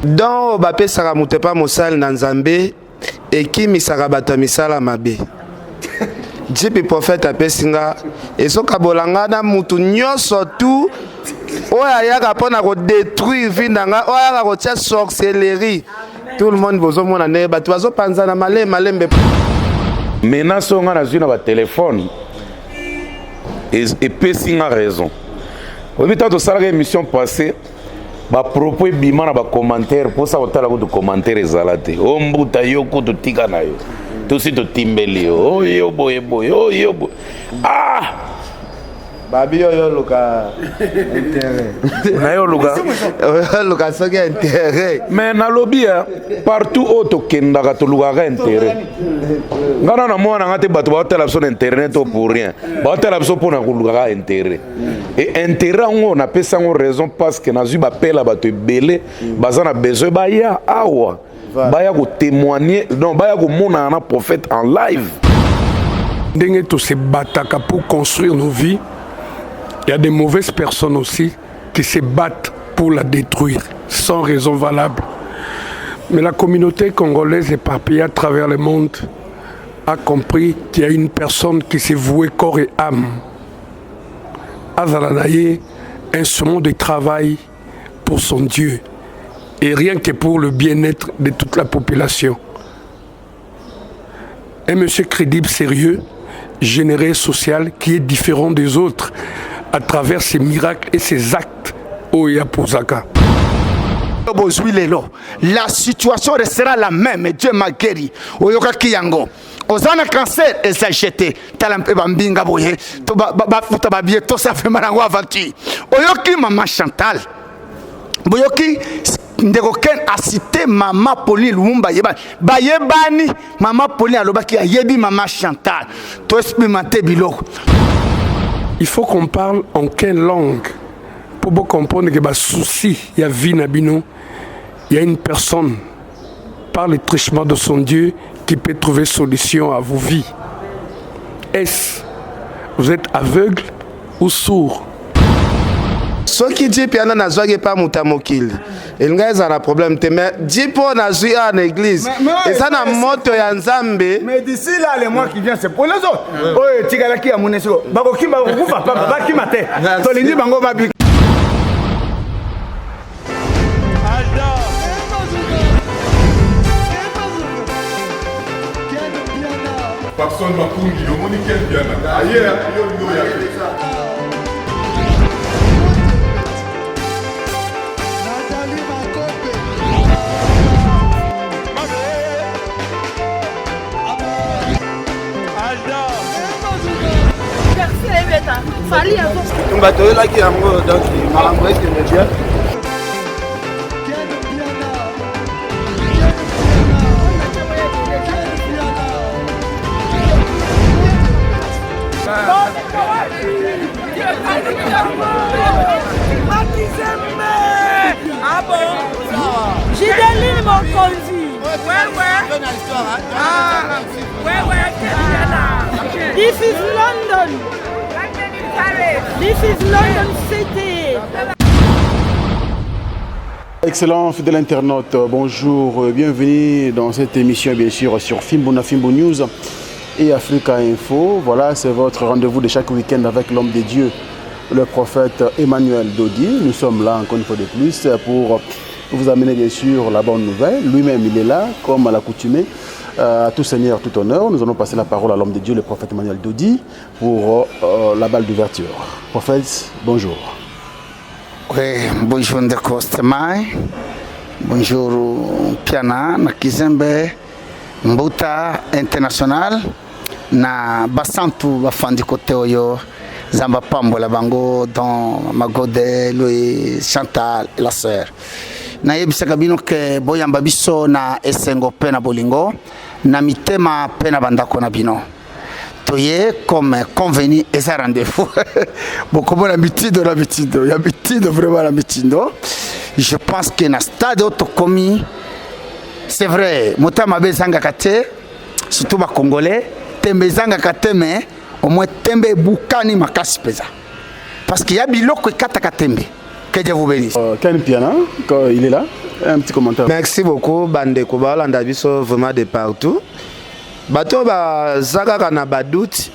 donc bapesaka moto pa mosali na nzambe ekimisaka bato ya misala mabe. Jipi prophète apesinga esoka bolanga na mutu nyonso tu oya yaka pona ko détruire vie nanga oya ko tia sorcellerie. Tout le monde bozo mona ne bato bazo panzana malembe. Menace on a na ba téléphone et pesinga raison. Au but de ça émission passée ba propos bima na ba commentaire pour ça otala ko de commentaire ezalate. O mbuta yoko to tika na yo. Tout si to timbeli oh yo boy oh yo boy. Ah babi yo luka intérêt na yo luka soki intérêt mais na lobby partout auto kendaka to luka intérêt ngana na mwana ngate bato ba tela son internet pour rien ba tela so pour na luka intérêt et intérêt on a pesa on raison parce que na zu ba pela bato belé bazana besoin ba ya awa baya ko témoigner non baya ko mona na prophète en live ndenge to se bataka pour construire nos vies. Il y a des mauvaises personnes aussi qui se battent pour la détruire sans raison valable. Mais la communauté congolaise éparpillée à travers le monde a compris qu'il y a une personne qui s'est vouée corps et âme. Azalanaye, instrument de travail pour son Dieu et rien que pour le bien-être de toute la population. Un monsieur crédible, sérieux, généreux, social, qui est différent des autres à travers ses miracles et ses actes. Oya Pozaka. La situation restera la même, Dieu m'a guéri. Oyoka Kiyango. Ozana cancer et ça jeté. Talampe bambinga boye. To ba futa ba bien to ça fait marango aventure. Oyoki maman Chantal. Boyoki ndeko ken a cité maman Pauline Lumumba yeba. Ba yebani maman Pauline alobaki yebi maman Chantal. To expérimenter biloko. Il faut qu'on parle en quelle langue pour bien comprendre que souci, il y a vie nabino, il y a une personne par le trichement de son Dieu qui peut trouver solution à vos vies. Est-ce vous êtes aveugle ou sourd? Ce qui dit piano na zoage pas mutamokili. Il y a un problème mais dit pour na zui en église. Et ça na moto ya nzambe. Mais d'ici là les mois qui viennent c'est pour les autres. Oh tigalaki ya muneso. Bako kimba kufa papa ki mate. To lindi bango babi. Personne m'a conduit, le monde est bien. Ailleurs, il y a on va te là qui a donc marambo est bien. Ah bon? J'ai des lignes mon conduit. Ouais. Ah, ouais. This is London. This is London City. Excellent fidèle internaute, bonjour, bienvenue dans cette émission bien sûr sur Fimbo News et Africa Info. Voilà, c'est votre rendez-vous de chaque week-end avec l'homme de Dieu, le prophète Emmanuel Dodi. Nous sommes là encore une fois de plus pour vous amener bien sûr la bonne nouvelle. Lui-même il est là comme à l'accoutumée. À tout seigneur, tout honneur, nous allons passer la parole à l'homme de Dieu, le prophète Emmanuel Dodi, pour la balle d'ouverture. Prophète, bonjour. Oui, bonjour Ndeko Stemai. Bonjour Piana, na Kizembe, Mbuta International, na Basantu Bafandi Kote Oyo, Zamba Pambola Bango, dans Magode, Louis, Chantal, la sœur. Na yebisaka bino ke boyamba biso na esengo pe na bolingo na mitema pe na bandako na bino toye comme convenu et ça rendez-vous beaucoup bon habitude y habitude vraiment l'habitude. Je pense que na stade autocomi c'est vrai motama bezanga kate surtout ba congolais tembe zanga kate mais au moins tembe bukani makasi peza parce qu'il y a biloko kata katembe. Que Dieu vous bénisse. Ken Piana, il est là. Un petit commentaire. Merci beaucoup, Bandeko Baolanda biso vraiment de partout. Bato bazaka kana badoute,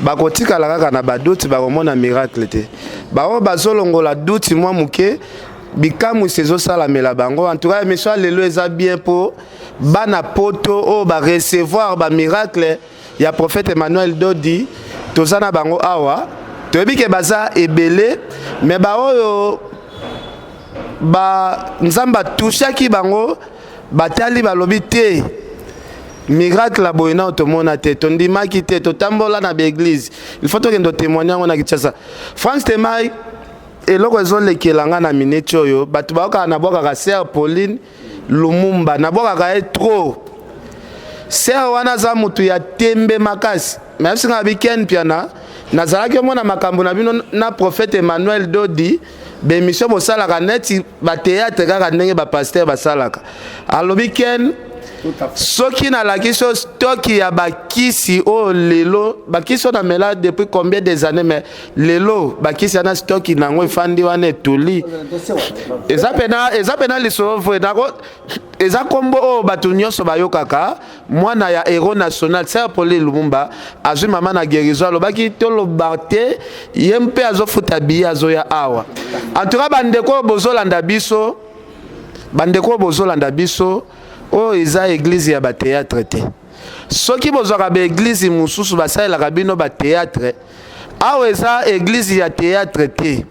bakotika la kana badoute, bakomona miracle te. Bao bazolongola doute moi muke, bikamu sezo sala mela bango. En tout cas, monsieur lelo eza bien pour bana poto o ba recevoir ba miracle ya prophète Emmanuel Dodi, tozana bango awa. Toyebi ke baza ebele, mais bao ba nzamba touchaki bango batali balobi te miracle la boyena otomona te tondimaki te totambola na l'église il faut que ndo témoigner on a kitasa France Temai eloko ezolekelanga na minute oyo batu baoka na boka ka Sœur Pauline Lumumba na boka ka trop Sœur wana za mutu ya tembe makasi mais singa weekend piana nazalaki mona makambo na bino na prophète Emmanuel Dodi bémission bosalaka neti ba théâtre kaka ndenge ba pasteur basalaka alobi ken soki na la kiso stock ya bakisi o lelo bakisi na mela depuis combien des années mais lelo bakisi na stock nango efandi wana etuli eza pena liso vwe nako eza kombo o batu nyonso bayokaka mwana ya héros national Sœur Pauline Lumumba azwi mama na guérison alobaki toloba te ye mpe azofuta biye azoya awa en tout cas bandeko bozolanda biso o eza église ya ba théâtre te soki bozwaka ba église mususu basalelaka bino ba théâtre awa eza église ya théâtre te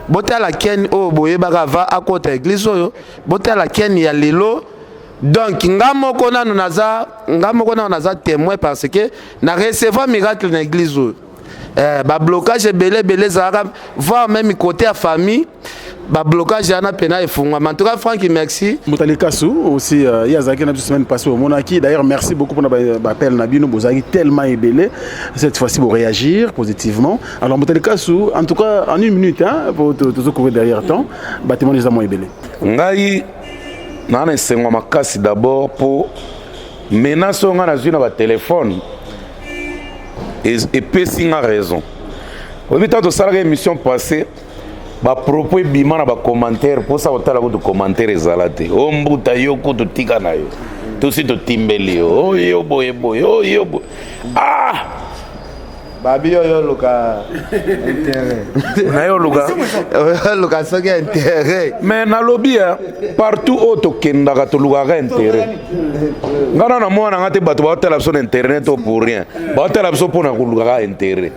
botala ken o boyebaka va akota église oyo botala ken ya lelo donc nga moko nano naza témoin parce que na recevoir miracle na église oyo ba blocage belé zara voir même côté à famille ba blocage yana pena efungwa en tout cas Franck merci Mutali Kassou aussi yazaki na semaine passée au Monaki d'ailleurs merci beaucoup pour l'appel Nabino Bozaki tellement ébélé cette fois-ci pour réagir positivement alors Mutali Kassou en tout cas en une minute hein pour te couvrir derrière temps bâtiment les amants ébélé ngai nana sengo makasi d'abord pour menace nga na zuna ba téléphone et pesi nga raison au bitan to sala émission passée ba propos bima na ba commentaire pour ça otala ko to commentaire ezalate o mbuta yo ko to tika na yo to si to timbeli o yo boye ah babi yo luka intérêt na yo luka soki intérêt mais na lobby partout auto kendaka to luka intérêt ngana na mwana ngate bato ba otala sur internet pour rien ba otala so pour na luka intérêt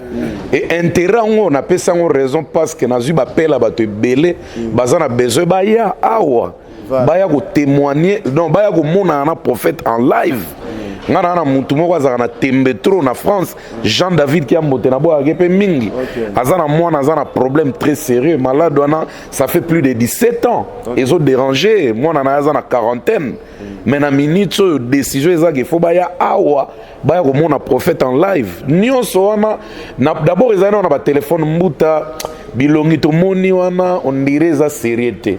et intérêt on a pesa ngo raison parce que na zu ba pela bato belé bazana besoin ba ya awa ba ya ko témoigner non ba ya ko mona na prophète en live ngana na mutu moko azaka na tembe trop na France Jean David qui a monté na boa kepe mingi azana mwana azana problème très sérieux malade wana ça fait plus de 17 ans ils ont dérangé mwana na azana quarantaine mais na minute décision ezaki faut baya awa baya ko mona prophète en live nyonso wana d'abord ezana na ba téléphone mbuta bilongi to moni wana on dirait za sérieuté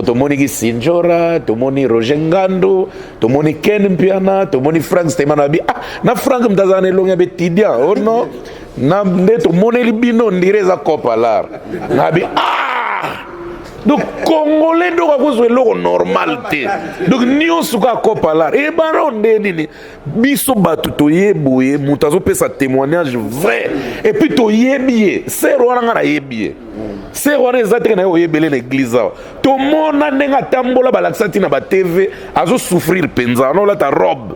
tomoni ki Sinjora, tomoni Roger Ngando, tomoni Ken Mpiana, tomoni Frank Stemanabi. Ah, na Frank mtazane longa betidia. Oh non. Na nde tomoni libino ndireza kopalar. Nabi ah. Donc Congolais donc à cause de l'eau normalité. Donc nion suka kopalar. Et baron de nini. Biso batu to yeboye, mutazo pe sa témoignage vrai. Et puis to yebie, c'est rwanga na yebie. C'est quoi les autres na oyebele l'église to mona nenga tambola balaksati na ba TV azo souffrir penza no la ta robe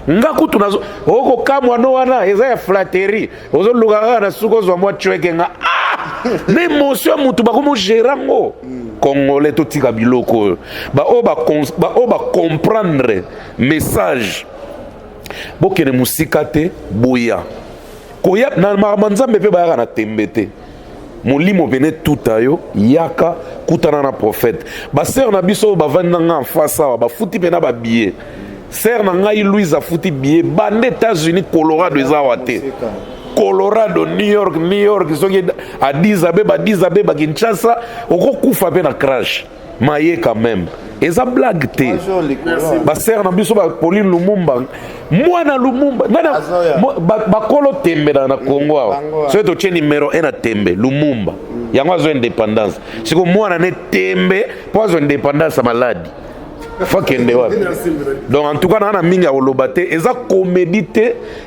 ngaku tunazo oko kamwa no wana eza ya flatterie ozo luka na suko zo mwa chweke nga l'émotion mutu bakomo gerango Congolais to tika biloko ba oba comprendre message bokene musika te boya koya na manzambe pe ba na tembete molimo bene tutayo yaka kutana na prophète ba sœur na biso ba vandanga en face ba futi pena ba billet sœur na ngai Louise a futi billet bande États-Unis Colorado ezawate Colorado New York soki Addis Abeba Kinshasa okokufa pe na crash maye quand même eza blague te ba sœur na biso ba Pauline Lumumba mwana Lumumba nana ba kolo tembe na Congo awa so to tient numéro 1 na tembe Lumumba yango azo indépendance siko mwana ne tembe po azo indépendance maladi Faut qu'il ne wapi. Donc en tout cas, on a mis à l'obate. Et ça comédie,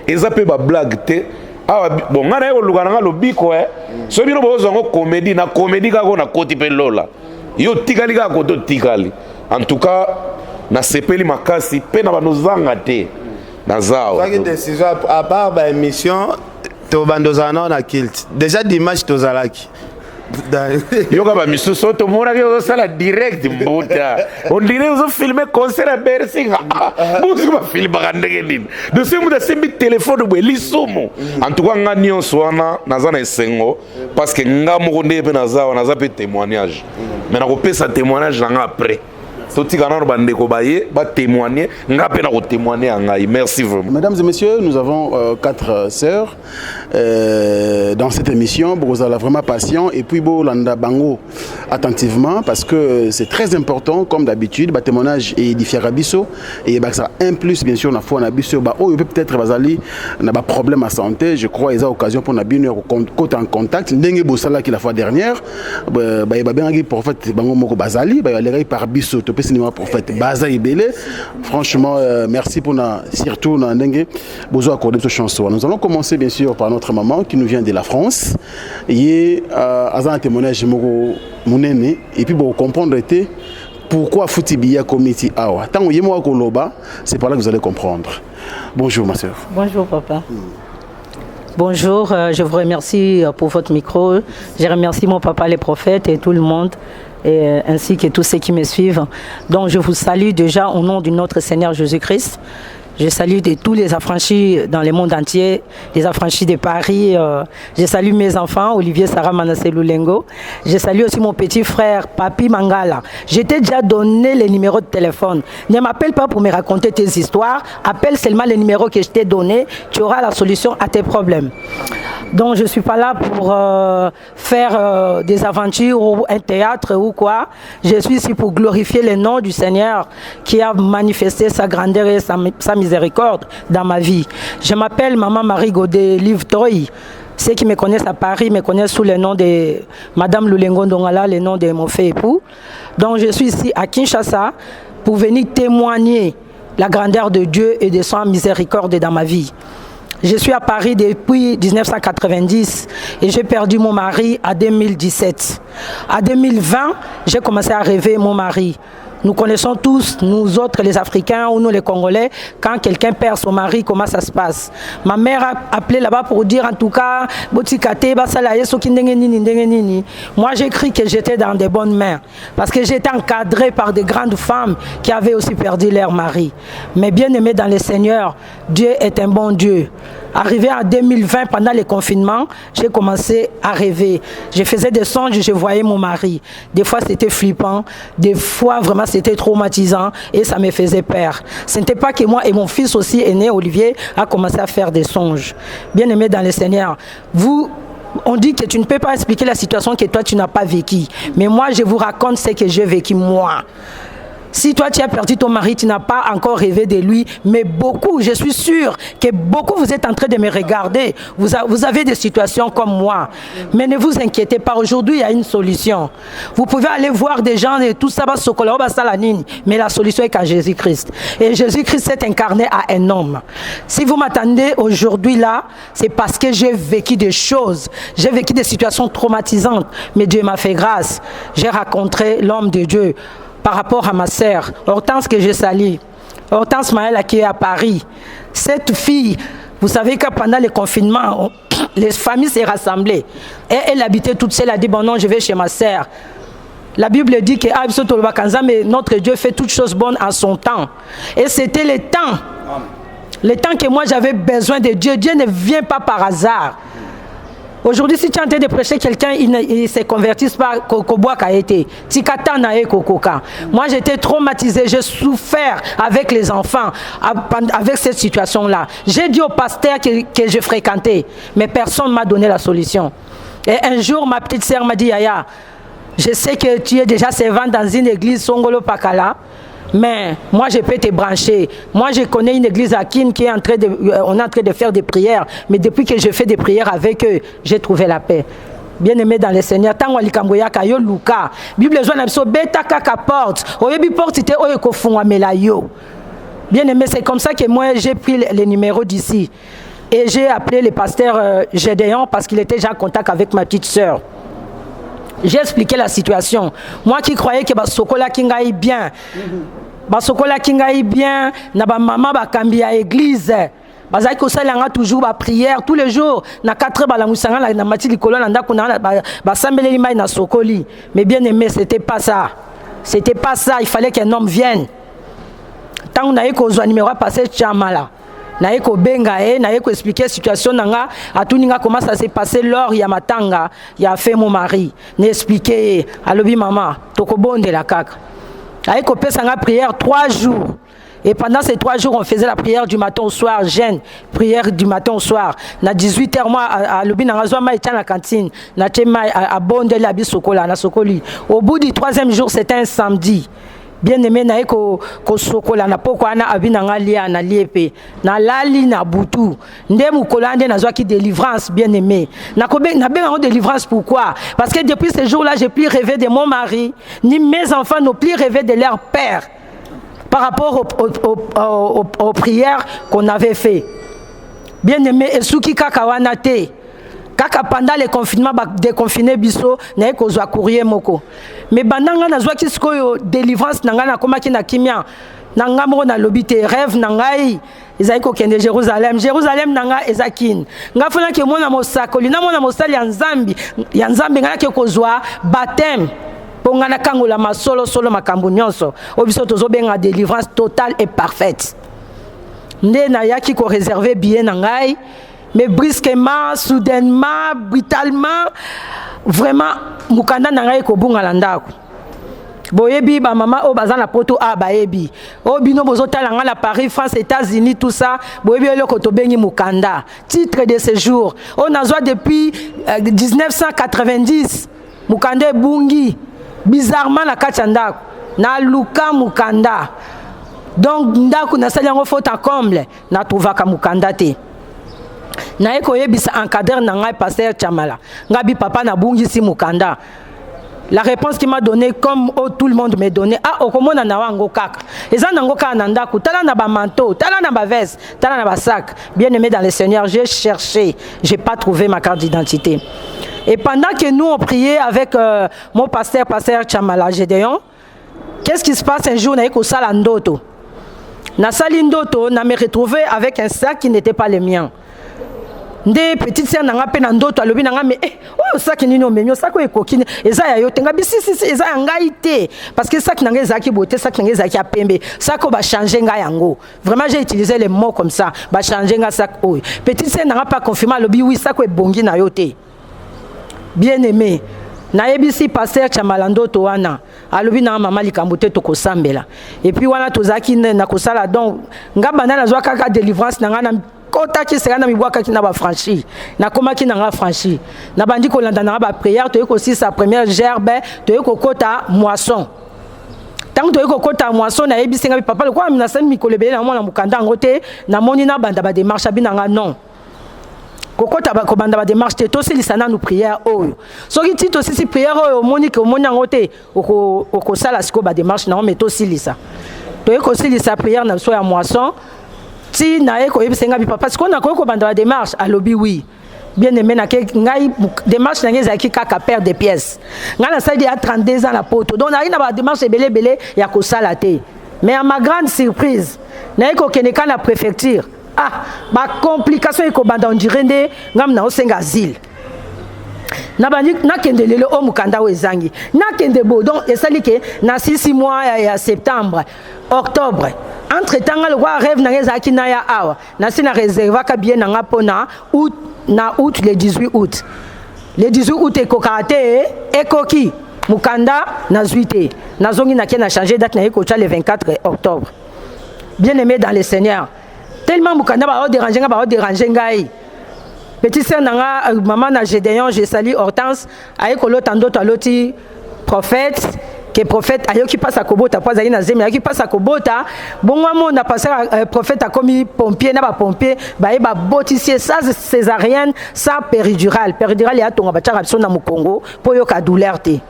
et ça peut pas blague. Ah bon, on a eu le lugar le bico ce bino bozo ngo comédie na comédie ka ko na koti pe lola. Yo tikali ka ko to tikali. En tout cas, na sepeli makasi pe na banozanga te. Na zao. Ça qui décision à part ba émission to bandozana na kilt. Déjà dimanche to zalaki. Yoga ba misuso to mona ke zo sala direct mbuta. On dirait zo filmer concert à Bercy. Buzu ba film ba ndenge nini. De ce muda sembi téléphone bo lisumo. En tout cas ngani on swana nazana esengo parce que ngamo ko ndebe nazawa nazape témoignage. Mais na ko pesa témoignage nga après. Merci vraiment. Mesdames et messieurs, nous avons 4 sœurs dans cette émission. Vous avez vraiment patient et puis vous bango attentivement parce que c'est très important comme d'habitude. Le témoignage est différent et ça un plus bien sûr on a fait un abisso. Peut-être bazali n'a pas problème à santé. Je crois qu'ils ont occasion pour nous côté en contact. N'engue bossala qui la fois dernière. Bien prophète bango moko bazali. Les par bisso cinéma prophète Baza Ibele. Franchement, merci pour surtout besoin accorder cette chanson. Nous allons commencer bien sûr par notre maman qui nous vient de la France. Et un témoignage monene et puis pour comprendre pourquoi Foutibia Committee Awa. Tant que moi Koloba, c'est par là que vous allez comprendre. Bonjour ma soeur. Bonjour papa. Bonjour, je vous remercie pour votre micro. Je remercie mon papa, les prophètes et tout le monde. Et ainsi que tous ceux qui me suivent. Donc je vous salue déjà au nom de notre Seigneur Jésus-Christ. Je salue tous les affranchis dans le monde entier, les affranchis de Paris. Je salue mes enfants, Olivier, Sarah, Manassé, Loulengo. Je salue aussi mon petit frère, Papi Mangala. Je t'ai déjà donné les numéros de téléphone. Ne m'appelle pas pour me raconter tes histoires. Appelle seulement les numéros que je t'ai donnés. Tu auras la solution à tes problèmes. Donc je ne suis pas là pour faire des aventures ou un théâtre ou quoi. Je suis ici pour glorifier le nom du Seigneur qui a manifesté sa grandeur et sa miséricorde dans ma vie. Je m'appelle Maman Marie Godet Livtoy. Ceux qui me connaissent à Paris me connaissent sous le nom de Madame Loulengo Ndongala, le nom de mon fait époux. Donc je suis ici à Kinshasa pour venir témoigner la grandeur de Dieu et de son miséricorde dans ma vie. Je suis à Paris depuis 1990 et j'ai perdu mon mari en 2017. En 2020, j'ai commencé à rêver mon mari. Nous connaissons tous, nous autres les Africains ou nous les Congolais, quand quelqu'un perd son mari, comment ça se passe. Ma mère a appelé là-bas pour dire en tout cas, moi j'ai cru que j'étais dans de bonnes mains, parce que j'étais encadrée par de grandes femmes qui avaient aussi perdu leur mari. Mais bien aimé dans le Seigneur, Dieu est un bon Dieu. Arrivé en 2020, pendant le confinement, j'ai commencé à rêver. Je faisais des songes, je voyais mon mari. Des fois, c'était flippant. Des fois, vraiment, c'était traumatisant et ça me faisait peur. Ce n'était pas que moi et mon fils aussi aîné, Olivier, a commencé à faire des songes. Bien aimé dans le Seigneur, on dit que tu ne peux pas expliquer la situation que toi, tu n'as pas vécue. Mais moi, je vous raconte ce que j'ai vécu moi. Si toi tu as perdu ton mari, tu n'as pas encore rêvé de lui, mais beaucoup, je suis sûre que beaucoup vous êtes en train de me regarder. Vous avez des situations comme moi. Mais ne vous inquiétez pas, aujourd'hui il y a une solution. Vous pouvez aller voir des gens et tout ça va se coller, mais la solution est qu'à Jésus-Christ. Et Jésus-Christ s'est incarné à un homme. Si vous m'attendez aujourd'hui là, c'est parce que j'ai vécu des choses. J'ai vécu des situations traumatisantes, mais Dieu m'a fait grâce. J'ai rencontré l'homme de Dieu. Par rapport à ma sœur, Hortense que je salue, Hortense Maëla qui est à Paris. Cette fille, vous savez que pendant le confinement, les familles s'est rassemblées. Et elle habitait toute seule, elle a dit, bon non, je vais chez ma sœur. La Bible dit que mais notre Dieu fait toutes choses bonnes en son temps. Et c'était le temps que moi j'avais besoin de Dieu. Dieu ne vient pas par hasard. Aujourd'hui, si tu es en train de prêcher quelqu'un, il ne se convertisse pas Kokoboa a été. Moi, j'étais traumatisée, j'ai souffert avec les enfants, avec cette situation-là. J'ai dit au pasteur que je fréquentais, mais personne ne m'a donné la solution. Et un jour, ma petite sœur m'a dit, Yaya, je sais que tu es déjà servante dans une église Songolo Pakala, mais moi je peux te brancher. Moi je connais une église à Kin qui est en train de, on est en train de faire des prières, mais depuis que je fais des prières avec eux, j'ai trouvé la paix. Bien-aimé dans le Seigneur, tango likamboya kayo luka. Bible zo na biso beta kaka porte. Oyebi porte te oye ko fungwa melayo. Bien-aimé, c'est comme ça que moi j'ai pris les numéros d'ici et j'ai appelé le pasteur Gédéon parce qu'il était déjà en contact avec ma petite sœur. J'ai expliqué la situation. Moi qui croyais que basokola kingai bien. Basokola kingai bien, na ba maman ba kambi à église. Bazaki ko salanga toujours ba prière tous les jours na 4 ba la musanga na mati likolo na ndako na ba sambeleli mai na sokoli. Mais bien aimé, c'était pas ça. C'était pas ça, il fallait qu'un homme vienne. Tant on a eu ko zo numéro passé chamala. Na eko benga na eko expliquer situation nanga atuninga comment ça s'est passé lors ya matanga ya fait mon mari ne expliquer alobi maman tokobonde la kaka aiko pesa nga prière 3 jours. Et pendant ces 3 jours, on faisait la prière du matin au soir, jeûne, prière du matin au soir. Na 18h, moi, à l'obi, na razoa ma était à la cantine, na tema à bonde la bisokola, na sokoli. Au bout du 3e jour, c'était un samedi. Bien aimé, na eko ko sokola na poko ana abina ngalia na liepe na lali na butu nde mukolande na zwaki délivrance bien aimé na ben en délivrance. Pourquoi? Parce que depuis ce jour-là, j'ai plus rêvé de mon mari, ni mes enfants n'ont plus rêvé de leur père par rapport aux prières qu'on avait fait. Bien aimé, et souki kakawana te kaka pendant le confinement ba déconfiné biso na eko zwa courrier moko. Mais bandanga na zwa kisiko délivrance nanga na koma ki na kimia nanga mo na lobité rêve nangai ezali ko kende Jérusalem nanga ezakin nga fona ke mona mosakoli na mona mosali ya nzambe ngana ke ko zwa baptême ponga na kangola masolo solo makambo nyonso obiso tozo benga délivrance totale et parfaite. Nde na yaki ko réserver bien nangai. Mais brusquement, soudainement, brutalement, vraiment, mukanda nangai ko bunga landako. Boyebi ba mama o bazana poto a bayebi. O bino bozotala nga la Paris, France, États-Unis, tout ça. Boyebi le koto bengi mukanda. Titre de séjour. On a zoa depuis 1990. Mukanda bungi. Bizarrement na kachandako. Na luka mukanda. Donc ndako na sali yango faute en comble. Na trouvaka mukanda te. Na eko yebisa encadreur na ngai pasteur Chamala ngabi papa na bungisi mukanda. La réponse qu'il m'a donnée comme tout le monde m'a donné, ah okomona na wango kaka eza nango kaka na ndako tala na ba manteau tala na ba veste tala na ba sac. Bien aimé dans le Seigneur, j'ai cherché, j'ai pas trouvé ma carte d'identité. Et pendant que nous on priait avec mon pasteur Chamala Gédéon, qu'est-ce qui se passe un jour na eko sala ndoto na sali ndoto na me retrouvé avec un sac qui n'était pas le mien. Nde petite sœur nanga pe na ndoto alobi nanga me oh saki nini omenyo sako ekokini eza ya yo tenga bisi eza ya ngai te parce que saki nanga ezaki beauté saki nanga ezaki apembe sako ba changer nga yango. Vraiment j'ai utilisé les mots comme ça ba changer nga sak oy. Petite sœur nanga pas confirmer alobi oui sako ebongi na yo te. Bien aimé na yebisi pasteur Chamala ndoto wana alobi na mama likambo te tokosambela et puis wana tozaki na kosala donc ngamba na zwa kaka délivrance nanga na kota ki sera na mibwaka ki na ba franchi na koma ki na nga franchi na bandi ko landa na ba prière to yeko si sa première gerbe to yeko kota moisson tant to yeko kota moisson na yebi singa papa le kwa na sami mikolebele na mona mukanda ngote na moni na banda ba démarche binanga non kokota ba ko banda ba démarche te to silisana nous prière oyo soki ti to si prière oyo moni ke moni ngote oko sala siko ba démarche na mais to silisa to yeko silisa prière na so ya moisson. Si na eko yebisenga bi papa parce qu'on a ko banda démarche à lobby oui bien aimé na ke ngai démarche na ngeza ki kaka paire de pièces ngana ça dit à 32 ans la poto donc na ina ba démarche belé ya ko sala te mais à ma grande surprise na eko keneka na préfecture ba complication eko banda on dirait nde ngam na osenga asile na bandi na kendelele o mukanda wezangi na kende bo donc esali ke na 6 mois ya septembre octobre entre temps le roi rêve na ngezaki na ya awa na sina réserva ka bien na ngapona août le 18 août le 18 août ekokate ekoki mukanda na zuite na zongi na ke na changer date na ekocha le 24 octobre. Bien aimé dans le Seigneur, tellement mukanda ba déranger ngai. Petite sœur nanga maman na Gédéon, je salue Hortense, aiko lotando taloti prophète que prophète ayoki passe à kobota pas na zemi ayoki passe à kobota bongo mona passé prophète a commis pompier na ba pompier ba botisier ça césarienne ça péridurale ya tonga ba tchaka biso na Congo pour yoka douleur té.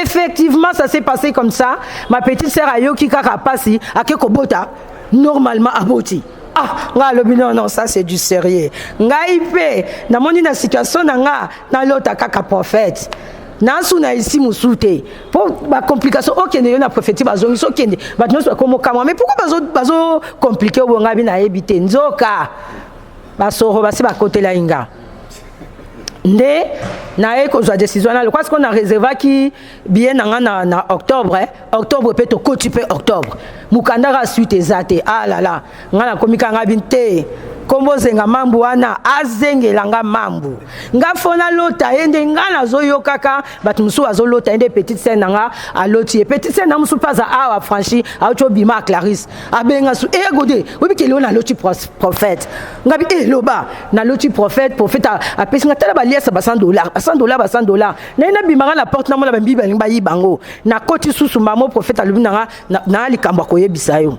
Effectivement ça s'est passé comme ça. Ma petite sœur ayoki kaka passi ake kobota normalement aboti. Ah, nga lobi non ça c'est du sérieux. Nga ipe na moni na situation nga na lota kaka prophète. Nansu na ici musute. Pour ba complication okende na prophétie bazongi so kende. Ba tinoso comme kama mais pourquoi bazo compliqué o nga bi na ebité nzoka. Ba soro ba si ba côté la inga. Nde na eko za décision na parce qu'on a réservé qui bien na octobre octobre peut to cotiper octobre mukandara suite ezate ah là là ngana komika ngabinte kombo zenga mambu wana azengelanga mambu nga fona lota ende ngana zoyo kaka batumusu azolota ende petite scène nga aloti petite scène na musu paza awa franchi auto bima Clarisse abenga su egode wibike lona loti prophète ngabi loba na loti prophète a pesinga tala ba liesa ba $100 na bimanga na porte na mona ba bible ba yibango na koti susu mamo prophète alubi na likambo koyebisa yo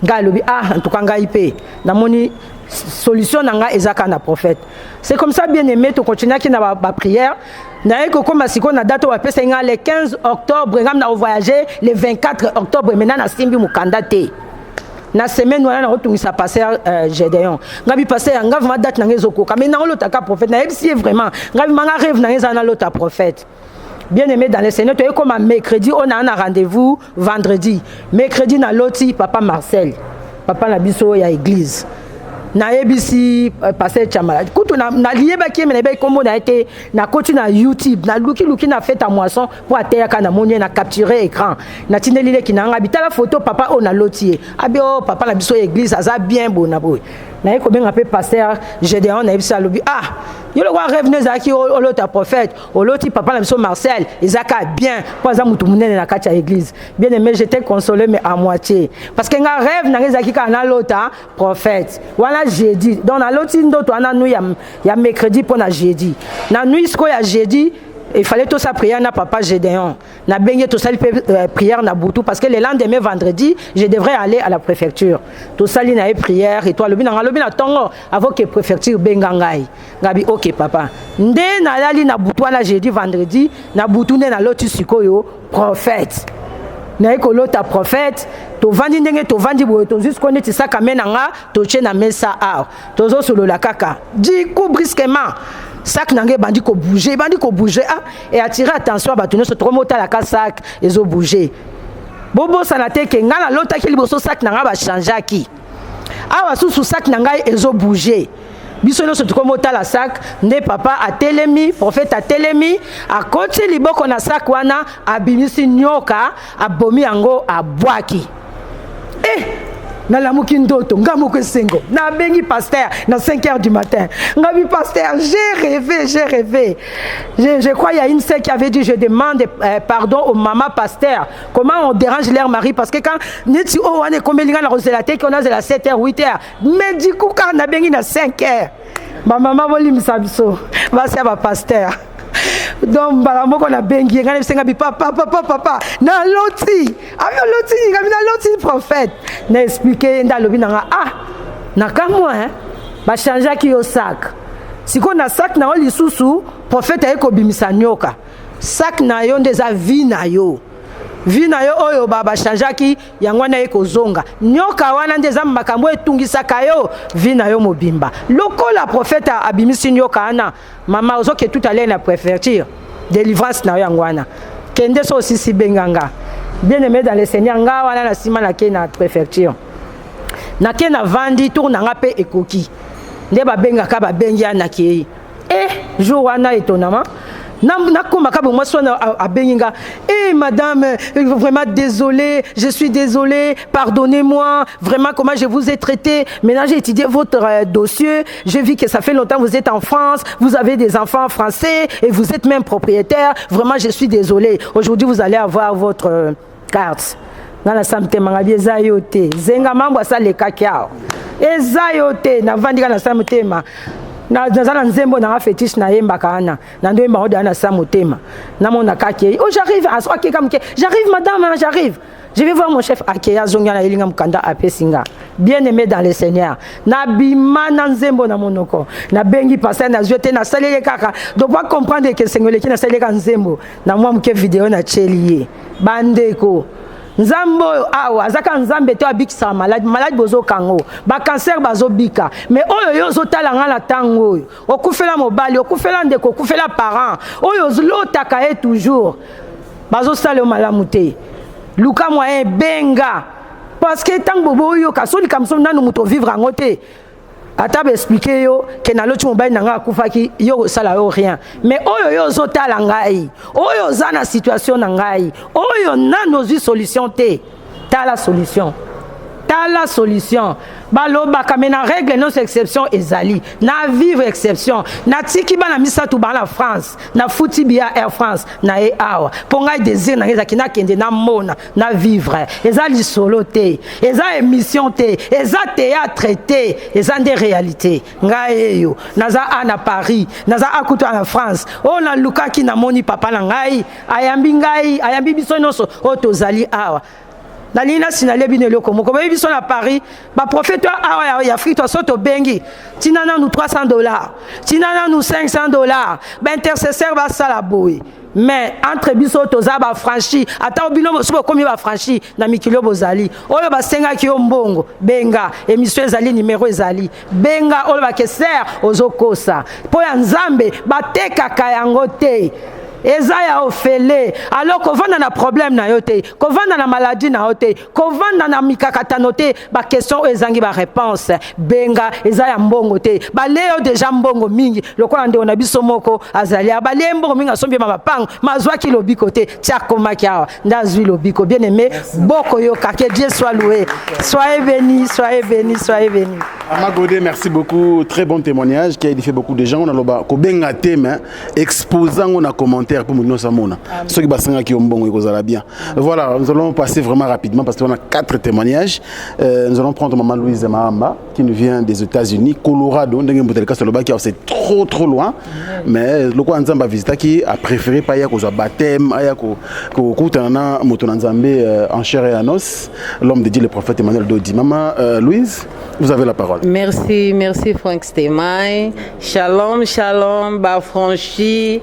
ngalobi en tout cas ngai pe na moni solution nanga ezaka na prophète. C'est comme ça bien aimé to continuer qui na ba prière na eko comme siko na date wa pesa nga le 15 octobre ngam na voyager le 24 octobre maintenant na simbi mukanda te na semaine wana na rotungisa passer Gédéon ngabi passer nga vraiment date na ngezoko mais na lotaka prophète na si vraiment ngabi manga rêve na ngeza na lota prophète. Bien aimé dans le Seigneur, tu es comme un mercredi, on a un rendez-vous vendredi. Mercredi, na loti, papa Marcel. Papa na biso ya église. Na ebisi passer chamala. Kutu na lié ba ki mais comme on a été na continue na YouTube, na luki na fait à moisson pour atteindre kana monye na capturer écran. Na tinelile ki na ngabita la photo papa on a loti. Abi oh papa na biso église aza bien bon na boy. Na ko ben appelé pasteur Gédéon na ebisa lobi yo le roi rêve nezaki o lota prophète o loti papa na biso Marcel ezaka bien pour za mutu munene na kati ya église. Bien aimé j'étais consolé mais à moitié parce que nga rêve na ezaki kana lota prophète wala jeudi donc na loti ndoto ana nu ya mercredi pour na jeudi na nuit sko ya jeudi il fallait tout ça prière na papa Gédéon na bengi tout ça prière na Boutou parce que le lendemain vendredi je devrais aller à la préfecture tout ça li na prière et toi le bina tongo avant que préfecture bengangai ngabi OK papa nde na lali na Boutou na jeudi vendredi na Boutou na loti sikoyo prophète na ekolota prophète to vandi ndenge to vandi boye to jusqu'on est ça kamena nga to tche na mesa a tozo solo la kaka du coup brusquement sac nangé bandi ko bouger et attirer attention à batuno se trop mota la sac ezo bouger bobo sanate ke ngala lota ki liboso sac nanga ba changer ki awa sous sac nanga ezo bouger biso no se trop mota la sac ne papa a telemi prophète a telemi a koti liboko na sac wana abimisi nyoka abomi yango abwaki na la mukindoto ngamo ko sengo na bengi pasteur na 5h du matin ngabi pasteur j'ai rêvé je crois il y a une sœur qui avait dit je demande pardon aux mamans pasteur comment on dérange leur mari parce que quand neti o wane komelinga na roselate qu'on a de la 7h 8h mais du coup quand na bengi na 5h ma maman volimisa biso va ser ba pasteur donc balamoko na bengi ngana bisenga bi papa na loti ngami na loti prophète na expliquer nda lobi na na kamwa ba changer ki yo sac siko na sac na oli susu prophète ayeko bimisa nyoka sac na yo ndeza vie na yo oyo baba chanjaki yango na ekozonga nyoka wana ndeza makambo etungisaka yo vie na yo mobimba lokola prophète abimisi nyoka ana mama ozoke tout à l'heure na préfecture délivrance na yango wana kende so aussi benganga bien aimé dans le Seigneur nga wana na sima na ke na préfecture na ke na vandi tourna nga pe ekoki nde ba bengaka ba bengi ana ke jour wana étonnamment madame, vraiment désolée, je suis désolée, pardonnez-moi, vraiment comment je vous ai traité. Maintenant j'ai étudié votre dossier, j'ai vu que ça fait longtemps que vous êtes en France, vous avez des enfants français et vous êtes même propriétaire. Vraiment je suis désolée. Aujourd'hui vous allez avoir votre carte. Nana samte mangabi zayote, zenga mambo sa le kakiao. Ezayote na vandika na samtema. na nzembo na fétiche na yemba kana na ndo yemba oda na samotema na mona kake oh j'arrive à soi comme que j'arrive madame j'arrive je vais voir mon chef Akeya zonga na elinga mukanda apesinga bien aimé dans le Seigneur na bima na nzembo na monoko na bengi passer na jeter na salele kaka donc pas comprendre que Seigneur qui na salele ka nzembo na moi mke vidéo na chelier bandeko nzambo awa azaka nzambe to abikisa malade bozo kango ba cancer bazo bika mais oyo yo zo talanga la tango oyo okufela mobali okufela ndeko okufela parent oyo lotaka e toujours bazo sale malamu te luka moyen benga parce que tango boyo kasoli kamso nanu muto vivre en côté ata ba expliquer yo que na loti mobali nanga akufaki yo sala yo rien mais oyo yo zo tala ngai oyo za na situation na ngai oyo nano zi solution te ta la solution baloba kamena règle non exception ezali na vivre exception na tiki bana misatu bana France na futi bia Air France na e awa ponga désir na ngeza kina kende na mona na vivre ezali solo te eza émission te eza théâtre te eza des réalités ngaeyo naza na Paris naza akuto na France o na lukaki na moni papa na ngai ayambi biso noso o tozali awa Nalina sinale bine loko moko ba biso na Paris ba prophète awa ya Afrique to soto bengi tinana nous $300 tinana nous $500 ba intercesseur ba sala boy mais entre biso toza ba franchi ata obino so komi ba franchi na mikilo bozali oyo ba senga ki yo mbongo benga émission ezali numéro ezali benga oyo ba keser ozokosa po ya nzambe ba tekaka yango te Ezaya ofele alors kovanda na problème na yote kovanda na maladie na yote kovanda na mikakata note ba question ezangi ba réponse benga ezaya mbongo te ba leo déjà mbongo mingi lokola nde ona biso moko azali ba le mbongo mingi asombi ma pango mazwa ki lobiko te tia komaki awa ndazwi lobiko bien aimé boko yo que Dieu soit loué soyez bénis Amagode, merci beaucoup, très bon témoignage qui a édifié beaucoup de gens. On a loba ko benga thème exposant on a commentaire pour nous samona. Ceux qui basanga qui ont bon et bien. Voilà, nous allons passer vraiment rapidement parce qu'on a 4 témoignages. Nous allons prendre maman Louise Mahamba qui nous vient des États-Unis, Colorado. C'est trop loin, mais le quoi nzamba visita qui a préféré pas ya ko baptême, aya ko kutana moto nzambe en chair et en os, l'homme de Dieu le prophète Emmanuel Dodi. Maman Louise, vous avez la parole. Merci Franck Stemai. Shalom, bafranchi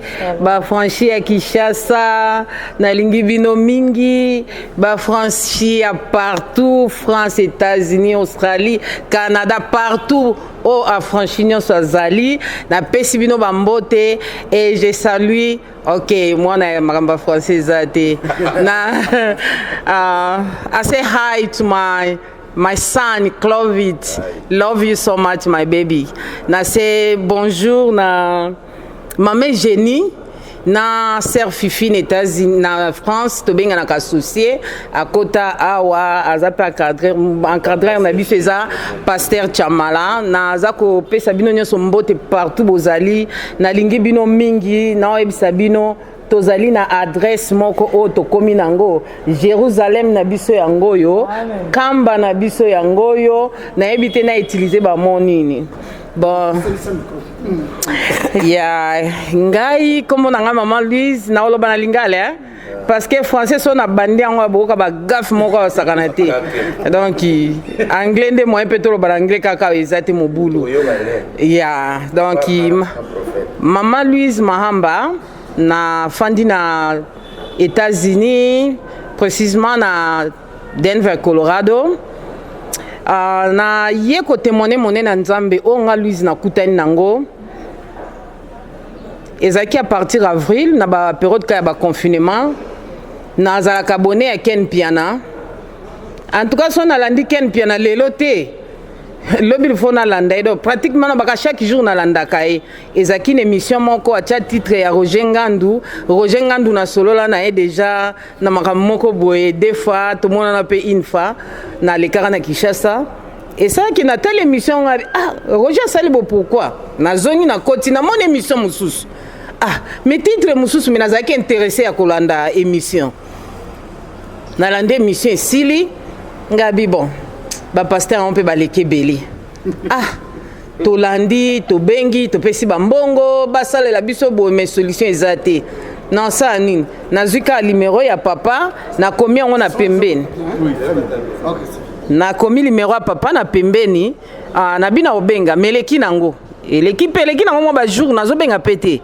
à Kinshasa, na lingi bino mingi, bafranchi à partout, France, États-Unis, Australie, Canada, partout. Oh, affranchi nyonso zali, na pesi bino bambote et je salue. Ok, moi na maramba française ate. Na I say hi to my son Clovis. Love you so much my baby. Na say bonjour na maman Jenny. Na sœur Fifi na États-Unis na France to benga na associé à kota awa azape encadreur na biso eza pasteur Chamala na zako pesa bino nyonso mbote partout bozali na lingi bino mingi na oyebisa bino tozali na adresse moko o to komi nango Jérusalem na biso yango yo kamba na biso yango yo na ebite na utiliser ba monini. Bon, ngai comme on a maman Louise na oloba na lingala parce que français son a bandi en boka ba gaf moko sakanate donc anglais de moi peut trop anglais kaka ezati mobulu donc maman Louise Mahamba na fandi na États-Unis précisément na Denver Colorado. Na ye ko témoigner moné na nzambe o nga Louise na kutani nango ezaki à partir avril na ba période ka ba confinement na zala kabone ya Ken Piana en tout cas son alandi Ken Piana lelo te lobil fona landa edo pratiquement na baka chaque jour na landa kai ezaki une émission moko a titre ya Roger Ngandu na solo là na déjà na makamoko boye deux fois tout le monde na pe une fois na le na Kinshasa et ça qui na telle émission Roger Salibo pourquoi na zoni na koti na mon émission mususu mais titre mususu mais nazaki intéressé à kolanda émission na landa émission sili ngabi bon ba pasteur on peut baleke belé tolandi tobengi topesi bambongo basalela biso boye mais solution eza te non ça nini nazwi ka numéro ya papa nakomi yango na pembeni nakomi numéro ya papa na pembeni nabi na obenga mais eleki nango eleki nango mwa bajour nazobenga pe te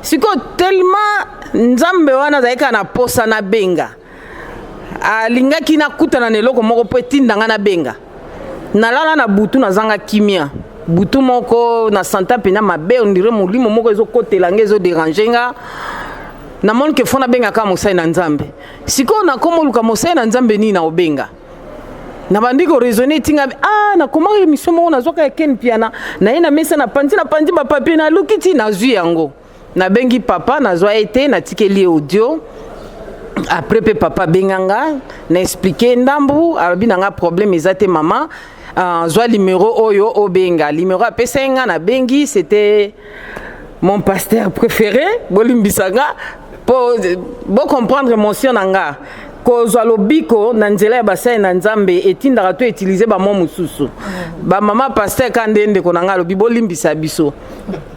sikoyo tellement nzambe wana azalaki na posa na benga alingaki nakutana na eloko moko mpo etindanga na benga nalala na butu nazanga kimia butu moko na santa pena mabe ondire molimo moko ezokotelanga ezoderange nga namoni ke fo nabengaka mosali na nzambe sikoyo nakomoluka mosali na nzambe nini na obenga na bandi ko raisonner tinga na comment émission moko nazwaka ya ken piana na ye na mesa na pandi bapapie na lukiti nazwi yango nabengi papa nazwa ete natikeli audio après pe papa benganga na expliquer ndambu abi nanga problème eza te mama zwa numéro oyo obenga numéro apesenga na bengi c'était mon pasteur préféré bolimbisanga pour comprendre émotion nanga kozwa lobiko na nzela ya basai na nzambe etindaka to utiliser ba mo mususu ba mama pasteur kandende konanga lobi bolimbisa biso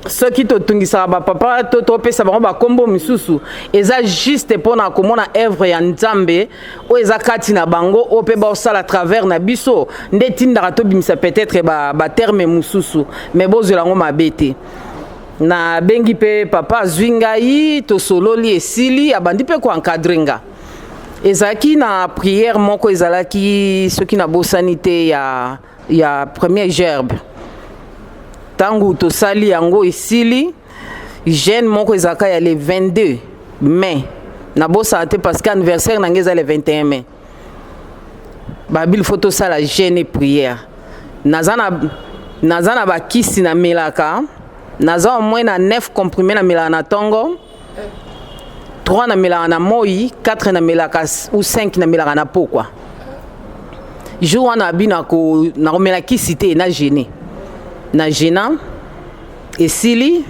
soki totungisa ba papa to pesa bango ba kombo mususu eza juste pona komona œuvre ya nzambe o eza kati na bango o pe ba osala travers na biso nde tindaka to bimisa peut-être ba terme mususu mais bozela ngo mabete na bengi pe papa zwingai to sololi esili abandi pe ko encadrenga ezalaki na prière moko ezalaki soki na bosanité ya première gerbe tangu tosali yango esili jeune moko ezalaka ya le 22 mai na bosana te parce que anniversaire nange eza le 21 mai babil faut tosala jeune prière naza na bakisi na melaka naza au moins na 9 comprimés na melaka na tongo 3 na melaka na moi 4 na melaka ou 5 na melaka na pokwa jour wana abina ko na komela kisi te na gêné na gêna esili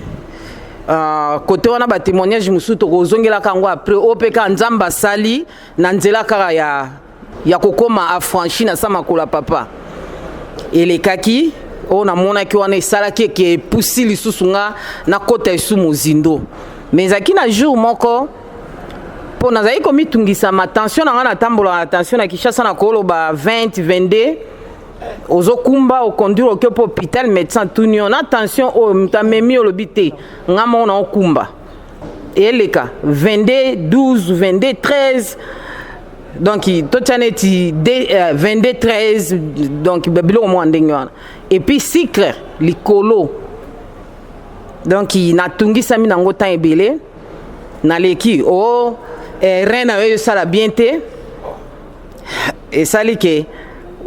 côté wana ba témoignage musu to kozongela kango après opeka nzamba sali na nzela kaka ya kokoma affranchi na sama kola papa elekaki on a monaki wana esalaki ke pusi lisusu nga na kota esu mozindo mais akina jour moko po nazali komitungisa ma tension nanga na tambola na tension na Kinshasa na koloba 20 22 ozokumba okonduire oke po hôpital médecin tunio na tension o mtamemi olobite ngamo na okumba eleka 22 12 22 13 donc totaneti 22 13 donc babilo mo ndenge wana et puis cycle likolo donc natungisa mi nango temps ebele na leki o reine ayo sala bien te et sali ke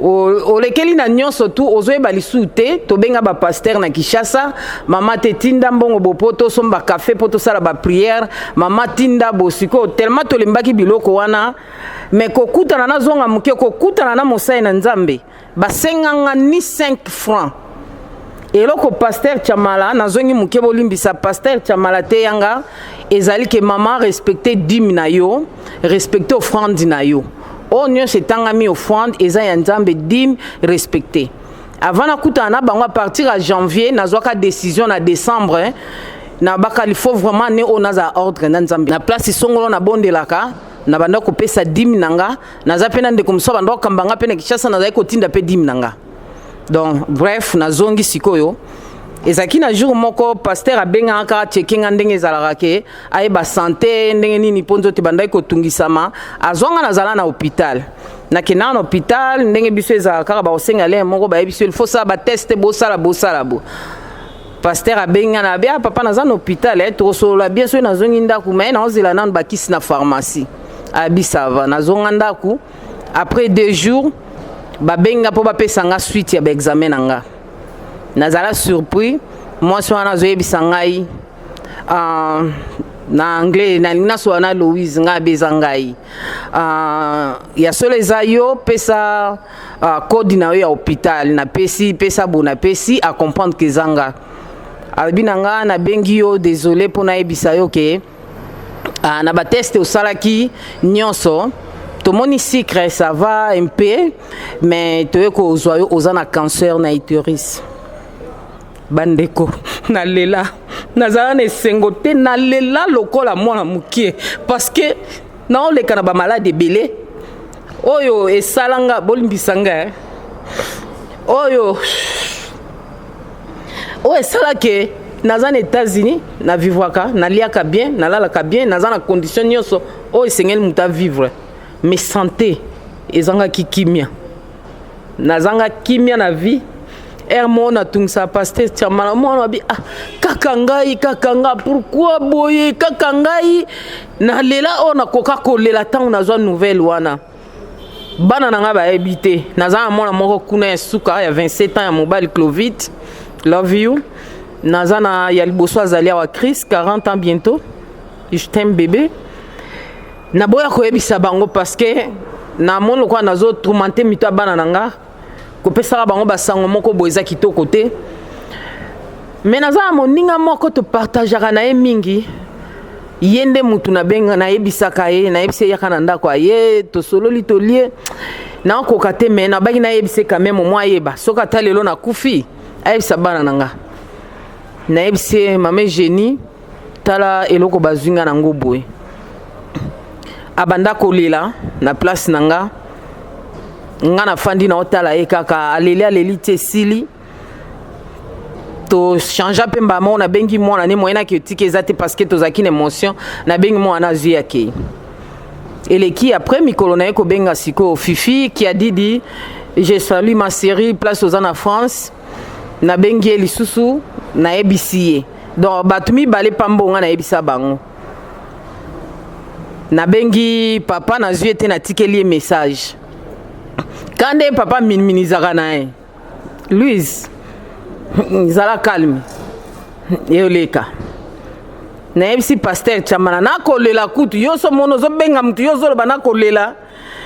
o lekeli na nyonso tu ozoyeba lisu te tobenga ba pasteur na Kinshasa mama te tinda mbongo bopoto somba café poto sala ba prière mama tinda bosiko tellement tolembaki biloko wana mais kokutana na zonga muke kokutana na mosai na nzambe basenganga ni 5 francs eloko pasteur Chamala nazongi muke bolimbisa pasteur Chamala te yanga ezali ke mama respecter dîme na yo respecter offrande na yo onyo setangami offrande eza ya nzambe dîme respecter avant na kutana bango à partir à janvier nazwaka décision na décembre na bakali faut vraiment ne onaza ordre na nzambe na place songolo na bondelaka na banda kopesa dîme nanga naza pena ndeko mso banda kambanga pena Kinshasa naza kotinda pe dîme nanga donc bref nazongi sikoyo ezaki na jour moko pasteur abenga aka checkinga ndenge ezalaka ke ayeba santé ndenge nini ponzo te bandai kotungisama azonga nazala na hôpital na kena na hôpital ndenge biso ezalaka ba osenga le moko ba biso il faut ça ba tester bo sala bo pasteur abenga na bia papa naza na hôpital to solo bien so nazongi ndaku mais na ozela na bakisi na pharmacie abi ça va nazonga ndaku après 2 jours babenga po bapesa nga suite ya ba examen nanga nazala surpris moi so na zoyebisa ngai na anglais na so na Louise nga bezangai ya soleza yo pesa code na yo ya hôpital na pesa bona pesi à comprendre que zanga albinanga na bengi yo désolé pour na yebisa yo ke na ba test au salaki nyonso to moni secret ça va un peu mais to ko ozoyo ozana cancer na utérus bandeko nalela nazala na esengo te nalela lokola mwana mokie parce que naoleka na bamalade ebele oyo esalanga bolimbisanga oyo esalake naza na États-Unis na vivwaka naliaka bien nalalaka bien naza na condition nyonso oyo esengeli mutu avivre mais santé ezangaki kimia nazanga kimia na vie mo natungisa pasteur Tiamala mwana bi kaka nga pourquoi boye kaka ngai nalela o nakoka kolela ntango nazwa nouvelle wana bana nanga bayebi te naza na mwana moko kuna ya suka ya 27 ans ya mobile Clovid love you naza na ya liboso azali awa Chris 40 ans bientôt je t'aime bébé naboya koyebisa bango parce que na mona kwa nazo tourmenter mito ya bana nanga kopesaka bango basango moko boeza kitoko te mais naza na moninga moko topartageaka na ye mingi ye nde mutu nabenga nayebisaka ye nayebisa yaka na ndako aye tosololi tolie nakoka te me nabaki nayebise quand même mwa ayeba soki ata lelo nakufi ayebisa bana nanga nayebise mame Génie tala eloko bazwinga nango boye abanda kolela na place nanga nga na fandi na otala ye kaka aleli te sili to changea pe mbama na bengi mwana ne moyena ki otike ezate parce que tozaki na émotion na bengi mwana zui yake eleki après mikolo na ye ko benga siko Fifi qui a dit je salue ma série place aux en France na bengi lisusu na ebisiye donc batumi balé pambonga na ebisa bango na bengi papa na zui te na tikeli message quand papa minimizaka na ye Louise zala calme yoleka na yebisi pasteur Tiamala na kolela kutu yoso mono zo benga mtu yozo loba na kolela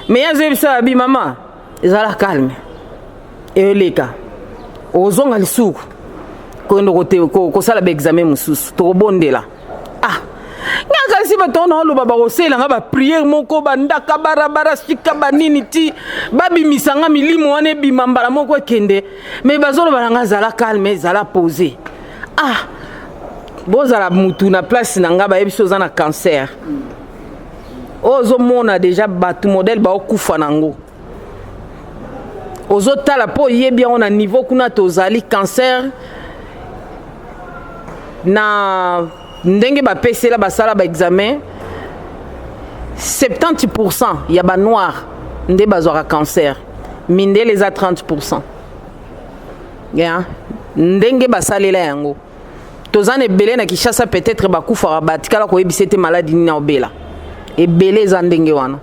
mais yazo yebisa abi mama zala calme yoleka ozonga lisuku kondo kote ko sala ba examen mususu to bondela ngaka si batona oloba ba kosela nga ba prière moko bandaka barabara sika banini ti babi misanga milimo wane bimambala moko kende mais bazolo balanga zala calme zala posé bozala mutu na place nanga ba yebiso za na cancer ozo mona déjà batu modèle ba okufa nango ozo tala po yebi on a niveau kuna tozali cancer na ndenge ba pesela basala ba examen 70% ya ba noir nde bazwaka cancer minde les a 30% ya ndenge basalela yango tozane belé na Kinshasa peut-être bakufa batikala ko yebisa te maladie ni na obela et belé za ndenge wana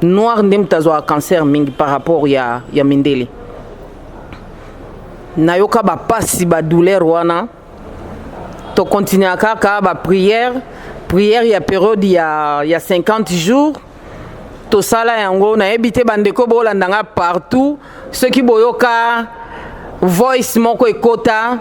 noir ndem tazwa cancer mingi par rapport ya mindele na yoka ba pasi ba douleur wana to continuer kaka ba prière ya période ya 50 jours to sala yango na ebité bandeko bolandanga partout ceux qui boyoka voice moko ekota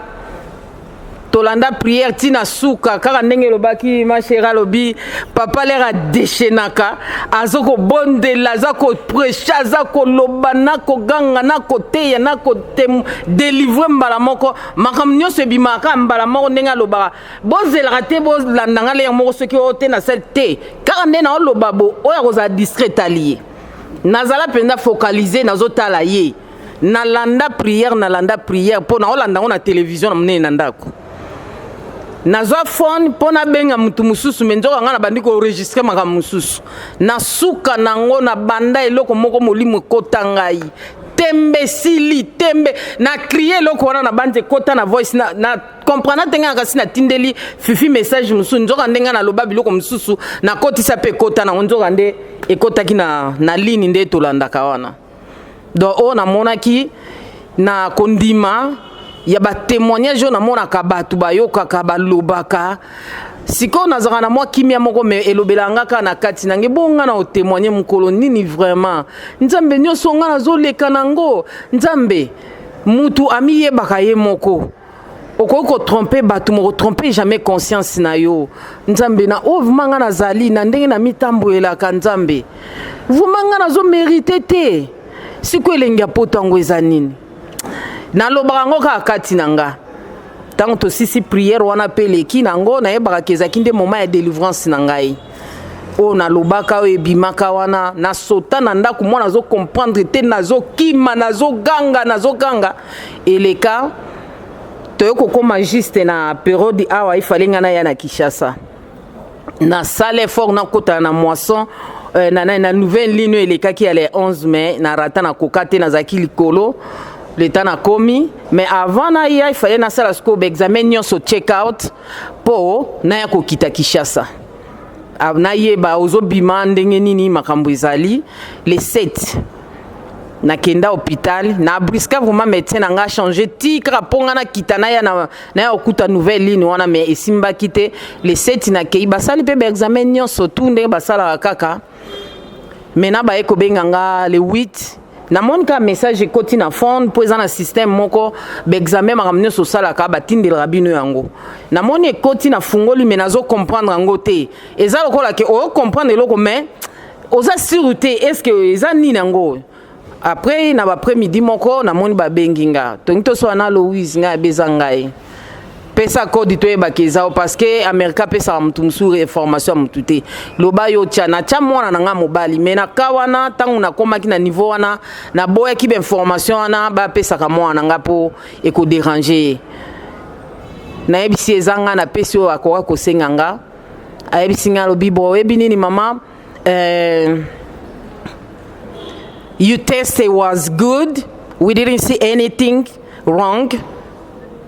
tolanda prière tina suka kaka ndenge lobaki ma chérie lobi papa lera déchenaka azoko bondela azako prêcher azako lobana ko ganga na côté na côté délivrer mbala moko makam nyonso bimaka mbala moko ndenga lobaka bozela te bolandanga le moko soki ote na sel te kaka ndena lobabo oya koza discret allié nazala penda focaliser nazotala ye nalanda prière pour na olanda na télévision na mne na ndako nazwa phone pona benga mutu mususu menjoka nga na bandi ko enregistrer maka mususu na suka nango na banda eloko moko molimo kota ngai tembe sili tembe na crier eloko wana na bande kota na voice na comprendre tenga kasi na tindeli Fifi message mususu njoka ndenga na loba biloko mususu na kotisa pe kota na njoka nde ekota ki na ligne nde tolandaka wana donc on a monaki na kondima ya ba témoignage na mona ka batu bayoka ka balobaka siko nazaka na mwa kimia moko me elobelanga ka na kati nange bonga na o témoigner mukolo nini vraiment nzambe nyonso nga nazoleka nango nzambe mutu ami yebaka ye moko okoko tromper batu moko tromper jamais conscience na yo nzambe na ovumanga nazali na ndenge na mitambo elaka nzambe vumanga nazo mériter te siko elengi apotango ezanini na lobango ka kati nanga tant que si prière wana peleki nango na yebaka kezaki nde moment ya délivrance na ngai o na lobaka o ebimaka wana na sota na ndako mwana nazo comprendre te nazo kima nazo ganga eleka toyoko koma juste na période awa ifale ngana ya na Kinshasa na salle fort na kota na moisson na nouvelle ligne elekaki ya le 11 mai na rata na kokate na zaki likolo l'état na komi mais avant na ya il fallait na sala sko examen nyonso check out po na ya kokita Kinshasa na yeba ozobima ndenge nini makambo ezali les 7 na kenda hôpital na briska vraiment médecin nga changer tikra ponga na kitana ya na okuta nouvelle ligne wana mais esimba kite les 7 na kei basali pe examen nyonso tout ndenge basala kaka mais na ba eko benganga le 8 na monka message ekoti na fond po eza na système moko examen makambo nyonso osalaka batindelaka bino yango na moni ekoti na fungoli mais nazo comprendre yango te eza lokola ke o comprendre eloko mais oza sûr te est-ce que eza nini yango après na après-midi moko na moni babenginga tongi to so na Louise nga beza ngai pesa code to ebaki ezao parce que America pesa mutu musuru information mutu te loba yo tia na tia mwana nga mobali mais na kawana tangu na komaki na niveau wana na boya ki information wana ba pesa ka mwana nga po eko déranger na ebisi ezanga na pesi o akoka ko senganga ayebisi nga lobi bo ebinini mama you tested was good, we didn't see anything wrong,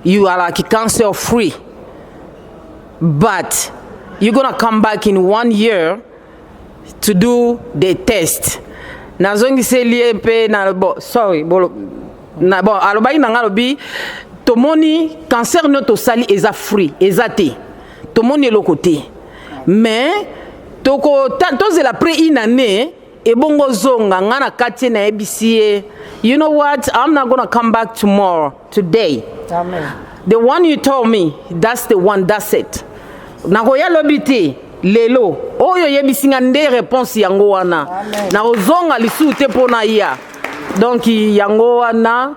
you are like cancer free, but you're gonna come back in 1 year to do the test. Nazongi se lié pe na bo sorry bolo na bon alobai na ngalobi tomoni cancer noto sali eza free ezate tomoni le côté mais toko tantos la pré une année et bongo zonga ngana kati na ABC. You know what, I'm not gonna come back tomorrow, today. Amen. The one you told me, that's the one, that's it. Nakoya lobite lelo oyo yebisinga nde réponse yango wana na ozonga lisu te pona ya donc yango wana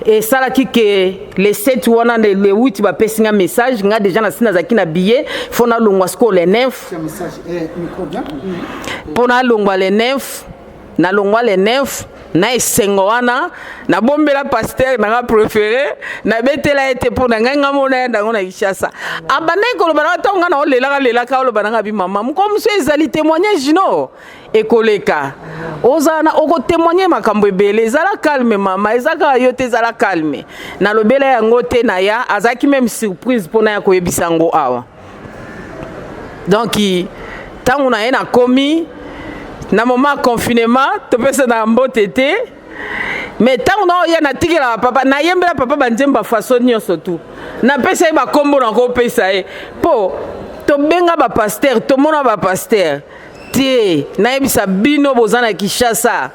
et ça là qui que les 7 wana les 8 ba pesinga message nga déjà na sina zaki na billet fona longwa sko les 9 message micro bien pona longwa les 9 na longwa les 9 na esengo wana na bombela pasteur na préféré na betela ete pona nganga mona ndango na Kinshasa abana ko lobana tonga na olela ka lobana ngabi mama comme so ezali témoignage no ekoleka ozana oko témoigner makambo ebele ezala calme mama ezaka yo te ezala calme na lobela yango te na ya azaki même surprise pona ya koyebisa ngo awa donc tangu na ena komi na moment confinement to pesa na mbote te mais tangu na ya na tikela papa na yembela papa banjemba façon nyonso tout na pesa ba kombo na ko pesa po to benga ba pasteur to mona ba pasteur te na yebisa bino bozana Kinshasa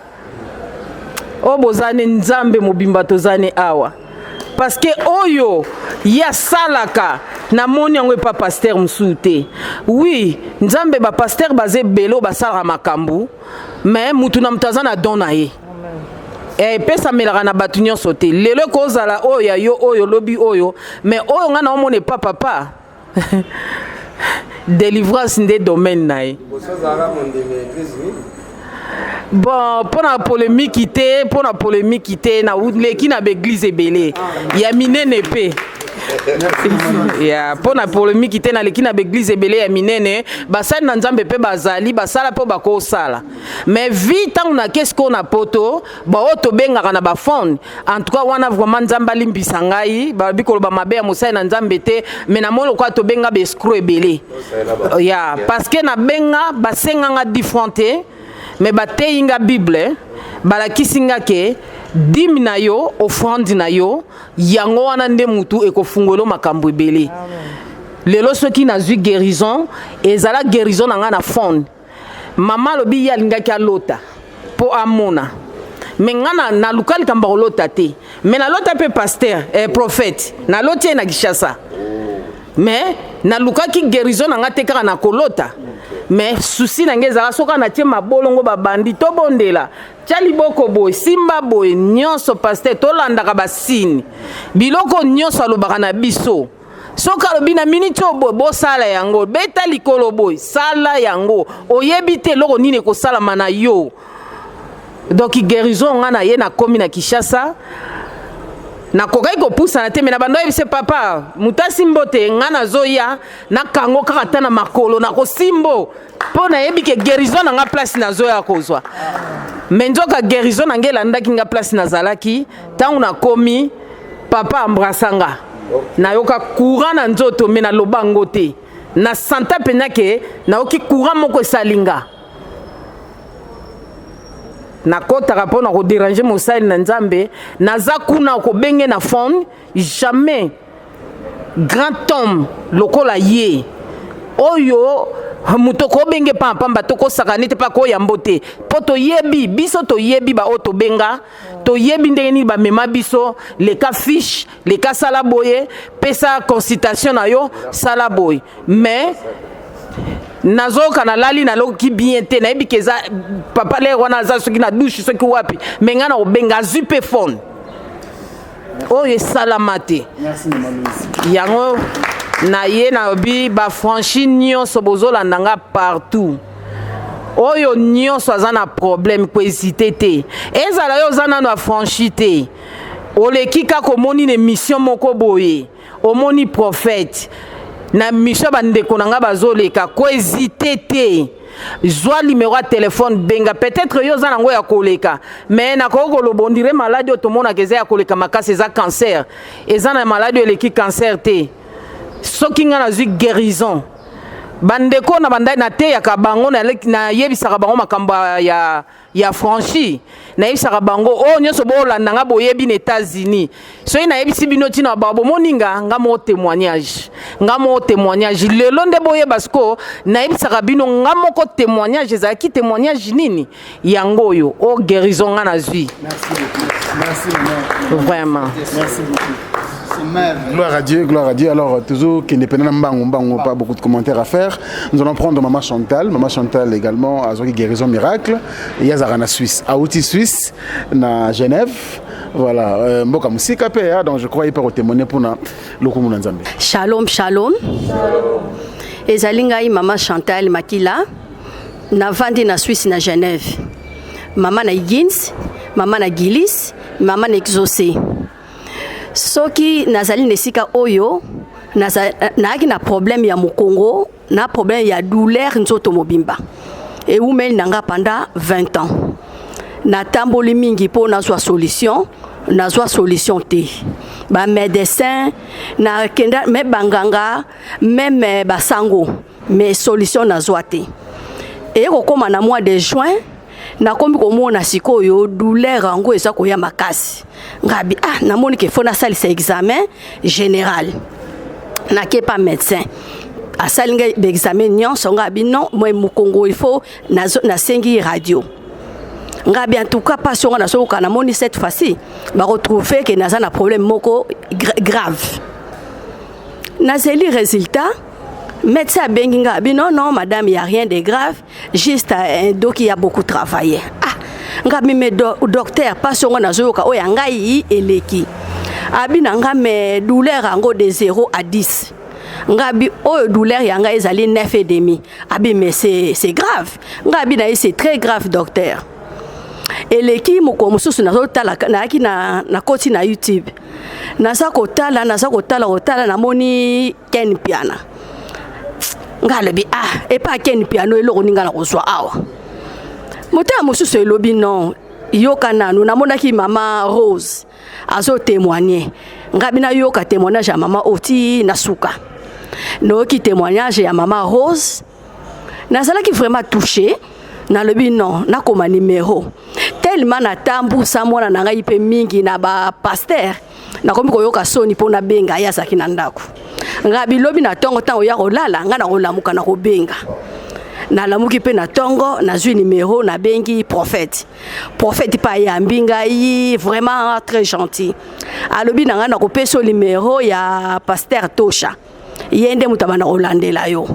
o bozane nzambe mobimba tozane awa parce que oyo ya salaka na moni yango pa pasteur msute oui nzambe ba pasteur bazé belo basala makambu mais mutu na mutazana dona ye pesa melaka na batu nyonso te lelo kozala oyo yo oyo lobi oyo mais oyo nga na omone papa délivrance nde domaine na ye bon pour la polémique te na leki na l'église ebele ya minene pe ya pour la polémique te na leki na l'église ebele ya minene basali na nzambe pe bazali basala po bakosala mais vite on a qu'est-ce qu'on a poto ba oto benga na ba fond en tout cas wana vraiment nzamba limbisa ngai ba bikolo ba mabe ya mosai na nzambe te mais na molo kwa to benga be escroc ebele ya parce que na benga basenga nga différente mais bateyinga Bible balakisinga ke dimi na yo offrande na yo yango wana nde mutu ekofungolo makambo ebele lelo soki nazwi guérison ezala guérison na nga na fond mama lobi yalingaki alota po amona mais ngana na lukali kamba lota te mais na lota pe pasteur prophète na lotie na Kinshasa mais na lukaki guérison na nga te kaka na kolota mais souci na ngeza soka na tie mabolongo babandi to bondela Tchali boko boy, simba boy, nyonso pasteur, tolandaka basini. Biloko nyonso alobaka na biso. Soka lobi na minute boy, bo sala yango. Beta likolo boy, sala yango. Oyebite loko nini ko sala mana yo. Donc guérison ngana ye na komi na Kinshasa. Na kokai ko poussa na te mais na bando yebise papa, mutasi mbote ngana zoya na kango kaka na makolo na ko simbo. Po na yebi ke guérison na nga place na zoya kozwa. Menzoka guérison na ngela ndaki nga place na zalaki, tangu na komi papa embrassanga. Na yoka courant na nzoto me na lobango te. Na santa pena ke na oki courant moko salinga. Na kota rapport na ko déranger mosali na nzambe, naza kuna ko benge na fond, jamais grand homme lokola ye. Oyo mutoko benge pamba toko sakanite pa ko yambote. Poto yebi biso to yebi ba oto benga, to yebi ndeni ba mema biso, les cas fiche, les cas salaboye, pesa consultation na yo salaboy. Mais nazo kana lali na loki bien te na yebi keza papa le wana za soki na douche soki wapi menga na obenga zupe phone. Oh ye salamate. Merci Malouise. Yango na ye na bi ba franchi nyonso bozola nanga partout. Oyo nyonso azana problème ko hésiter te. Ezala yo zana na franchi te. Oleki ka komoni ne mission moko boye. Omoni prophète. Na mission bandeko nanga bazoleka ko hésiter te. Zwa numéro de téléphone benga peut-être yo zana ngo ya koleka mais na ko kolobondire maladie otomona keza ya koleka makasi za cancer. Ezana maladie eleki cancer te. Soki nga na zui guérison bandeko na bandai na te ya kabango na yebisaka bango makambo ya franchi na yebisaka bango o nyonso bolanda nga boyebi na États-Unis soki na yebisi bino tina babo moninga nga mo témoignage lelo nde boyeba siko na yebisaka bino nga moko témoignage ezalaki témoignage nini yango oyo o guérison nga na zui. Merci beaucoup. Vraiment. Merci beaucoup. Gloire à Dieu, gloire à Dieu. Alors, toujours, qui n'est pas beaucoup de commentaires à faire. Nous allons prendre Maman Chantal. Maman Chantal également, à Zoki Guérison Miracle. Et Yazarana Suisse. À Outi Suisse, à Genève. Voilà. Mboka Musika Pea. Donc, je crois qu'il peut témoigner pour le Nzambe. Shalom, shalom. Et Zalingaï, Maman Chantal Makila. Na Vandi na Suisse, na Genève. Maman na Higgins. Maman na Gillis. Maman na Exaucé. Soki nazali nesika oyo naaki na problème ya mokongo na problème ya douleur nzoto mobimba et umeli nanga pendant 20 ans na tamboli mingi po nazwa solution te ba médecin na kenda me banganga même basango mais solution nazwa te et kokoma na mois de juin na kombi komona sikoyo douleur ango eza koya makasi ngabi namoni ke fona sali sa examen général na ke pas médecin asali ngai examen nyonso ngabi non moi mukongo il faut na sengi radio ngabi en tout cas pas sur na soka na moni cette fois-ci ba retrouver que naza na problème moko grave nazeli résultat médecin benginga bi non madame il y a rien de grave juste un dos qui a beaucoup travaillé ngabi me docteur pas sur na zoka o yangai eleki abi nanga me douleur ango de 0 à 10 ngabi o douleur yanga ezali 9,5 abi mais c'est grave ngabi na c'est très grave docteur eleki moko mususu na zotala na koti na YouTube na sa kotala na moni Ken Piana ngalebi et pas Ken Piano eloko ninga na kozwa awa mota mususu elobi non yoka nanu namonaki mama Rose azo témoigner ngabi na yoka témoignage ya mama Oti na suka noki témoignage ya mama Rose nazalaki vraiment touché na lobi non na koma numéro tellement na tambu samona na ngai pe mingi na ba pasteur na komi koyoka soni pona benga ya saki na ndako ngabi lobi na tongo tango ya kolala nga na kolamuka na kobenga na lamuki pe na tongo na zui numéro na bengi prophète pa ya mbinga yi vraiment très gentil alobi na nga na kopeso numéro ya pasteur Tosha yende mutabana olandela yo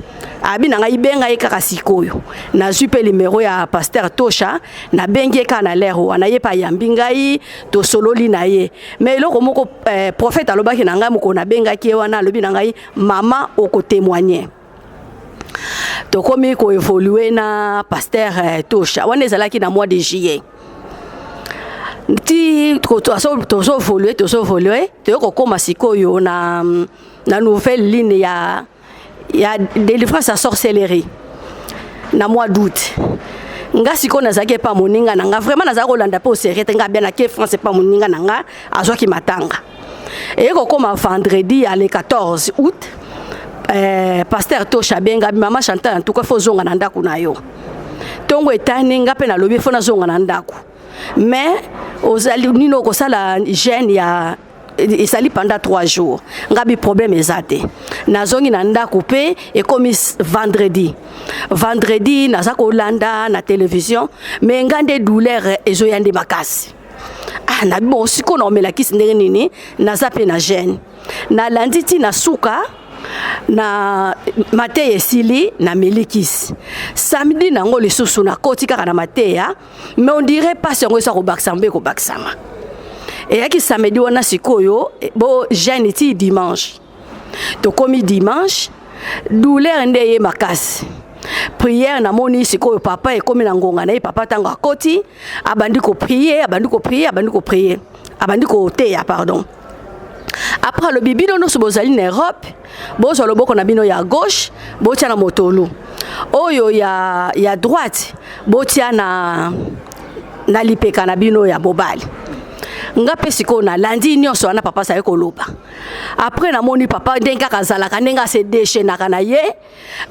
abi na ngai benga ye kaka sikoyo nazwi pe numéro ya pasteur Tosha na bengi ka na lero wana ye pa yambi ngai to sololi na ye mais eloko moko prophète alobaki na ngai moko na benga ki wana alobi na ngai mama oko témoigner to komi ko évoluer na pasteur Tosha wana ezalaki na mois de juillet ti tozo évoluer to ko koma sikoyo na nouvelle ligne ya délivrance à sorcellerie na mois d'août nga siko nazaki pa moninga nanga vraiment nazaki kolanda pe oseriete nga bien na ke France pa moninga nanga azwaki matanga et ko koma vendredi à le 14 août pasteur Tosha benga mama Chantal en tout cas faut zonga na ndako na yo tongo etani nga pe na lobi fo na zonga na ndako mais ozali nino ko sala jeune ya esali pendant 3 jours ngabi problème ezate nazongi na ndako pe et comme vendredi naza kolanda na télévision mais ngande douleur ezoyande makasi na bon siko na omelaki ndenge nini naza pe na jeune na landiti na suka na mateya esili na melikisi samedi nango lisusu na koti kaka na mateya mais on dirait pas yango esa kobakisama mpe kobakisama eyaki samedi wana sikoyo bo jeune ti dimanche tokomi dimanche douleur nde ye makasi prière namoni sikoyo papa ekomi na ngonga na ye papa tango akoti abandi ko prier abandi ko teya pardon. Après le bibi no sobozali na Europe bozo loboko na bino ya gauche botia na motolu oyo ya droite botia na lipeka na bino ya bobali nga pe siko na landi nyonso wana papa sa ekoloba après na moni papa ndenga kazalaka ndenga se déchaîner na ye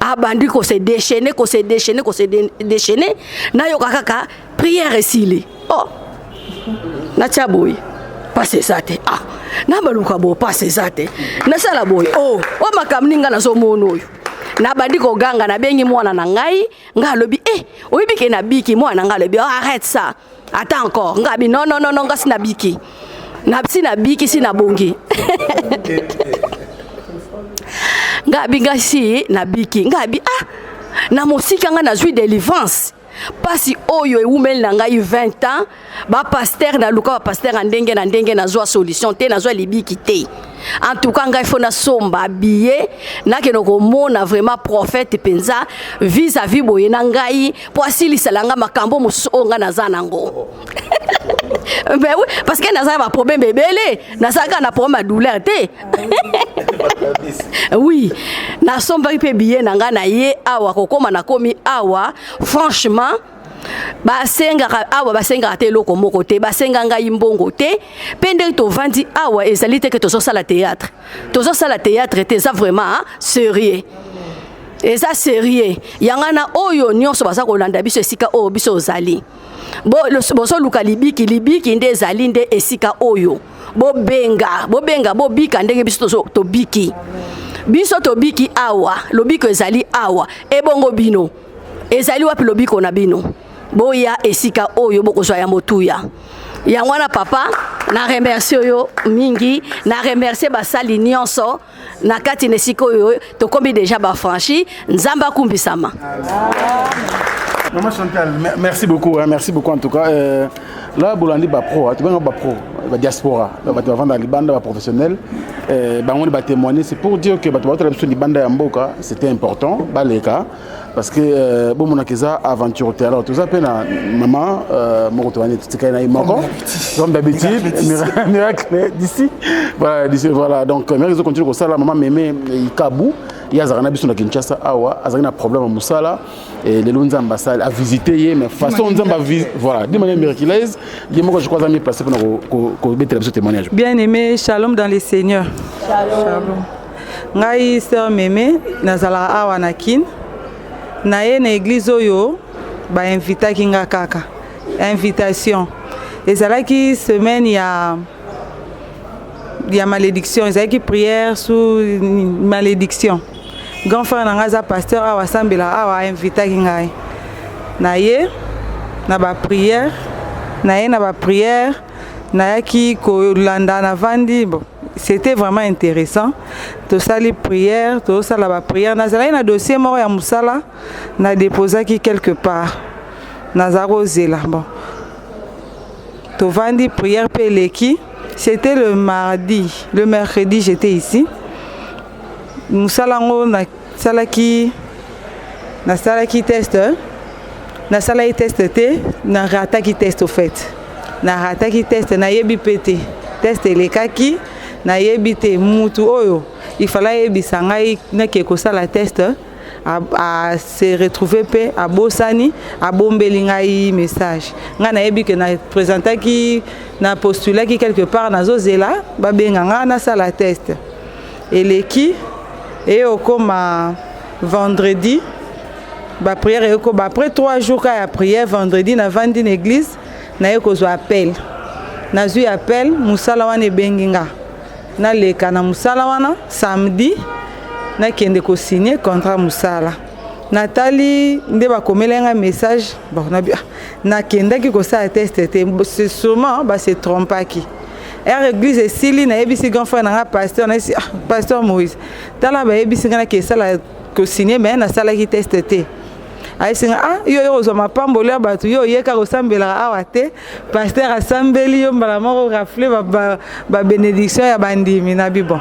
abandi ko se déchaîner na yo kaka prière esili oh na chaboy passer ça te ah na baluka bo passer ça te na sala boy oh o makamninga na so mono oyo na bandi ko ganga na bengi mwana na ngai nga lobi oyibike na biki mwana nga lobi arrête ça attends encore ngabi non nga sina biki sina bongi ngabi ngasi na biki ngabi na mosika nga na zui délivrance pasi oyo eumeli na ngai 20 ans ba pasteur na luka ba pasteur ndenge na zwa solution te na zwa libiki te en tout cas ngai fona somba billet na ke no komona vraiment prophète penza vis-à-vis boye na ngai po asili salanga makambo musonga na zanango mais oui parce que naza ba problème bébélé na saka na problème douleur te oui na somba pe billet na nga na ye awa kokoma na komi awa franchement basenga te loko moko te basenga ngai mbongo te pende to vandi awa ezali te ke to sala théâtre te ça vraiment sérieux et ça sérieux yanga na oyo nyonso baza kolanda biso esika oyo biso ozali boso luka libiki nde ezali nde esika oyo bobenga bobika ndenge biso to biki awa lobiko ezali awa ebongo bino ezali wapi lobiko na bino boya esika oyo bokozwa ya motuya yango wana papa na remercie yo mingi na remercie basali nyonso na kati na esika oyo tokomi déjà bafranchi nzamba kumbisama. Maman Chantal, merci beaucoup en tout cas. Là, Bolandi ba pro, tu vois ba pro, ba diaspora, ba tu vendre les bandes professionnels, on va témoigner, c'est pour dire que ba tu vas sur les bandes ya mboka, c'était important, ba les cas parce que bon mon akeza aventure terrain, tout ça pena maman mon to ani tika na imoko, comme d'habitude, miracle d'ici. Voilà, donc merci de continuer comme ça là maman mémé Ikabu. Il y a un biso na Kinshasa awa azana problème à Moussala et les lonza ambassade à visiter mais façon nzamba voilà de manière miraculeuse je crois que placé pour mettre ce témoignage. Bien aimé, shalom dans les seigneurs. Shalom. Ngai sœur mémé nazala awa na kin na ye na église oyo ba invita kinga kaka invitation ezalaki semaine ya malédiction ezalaki prière sous malédiction. Grand frère nangaza pasteur awa sambela awa invitaki ngai na ye na ba prière na yaki ko landa na vandi bon c'était vraiment intéressant tosali prière tosala ba prière nazalaki na dossier moko ya musala na déposaki quelque part nazala kozela bon tovandi prière pe eleki. C'était le mardi, le mercredi j'étais ici musala ngo nasalaki test nasalaki test te na rataki test au fait na rataki test na yebi pété test elekaki na yebi te mutu oyo il fallait yebisa ngai nake kosala test à se retrouver pe à bosani à bombeli ngai message nga na yebi que na présentaki na postulaki quelque part na zozela ba benga nga na sala test eleki et okoma vendredi ba prière et après 3 jours ka ya prière vendredi na vandi na église na yekozwa appel na zui appel musala wana benginga na leka na musala wana samedi na kende ko signer contrat musala natali nde ba komelenga message bon na kenda ki ko sa test te c'est sûrement ba se trompaki église esili na yebisi grand frère na pasteur na pasteur Moïse tala ba yebisi na ke sala ko signer mais na sala ki test te ayisinga yo ozoma pambola batu yo yeka kosambela awa te pasteur asambeli yo mbala moko rafle ba bénédiction ya bandimi na bon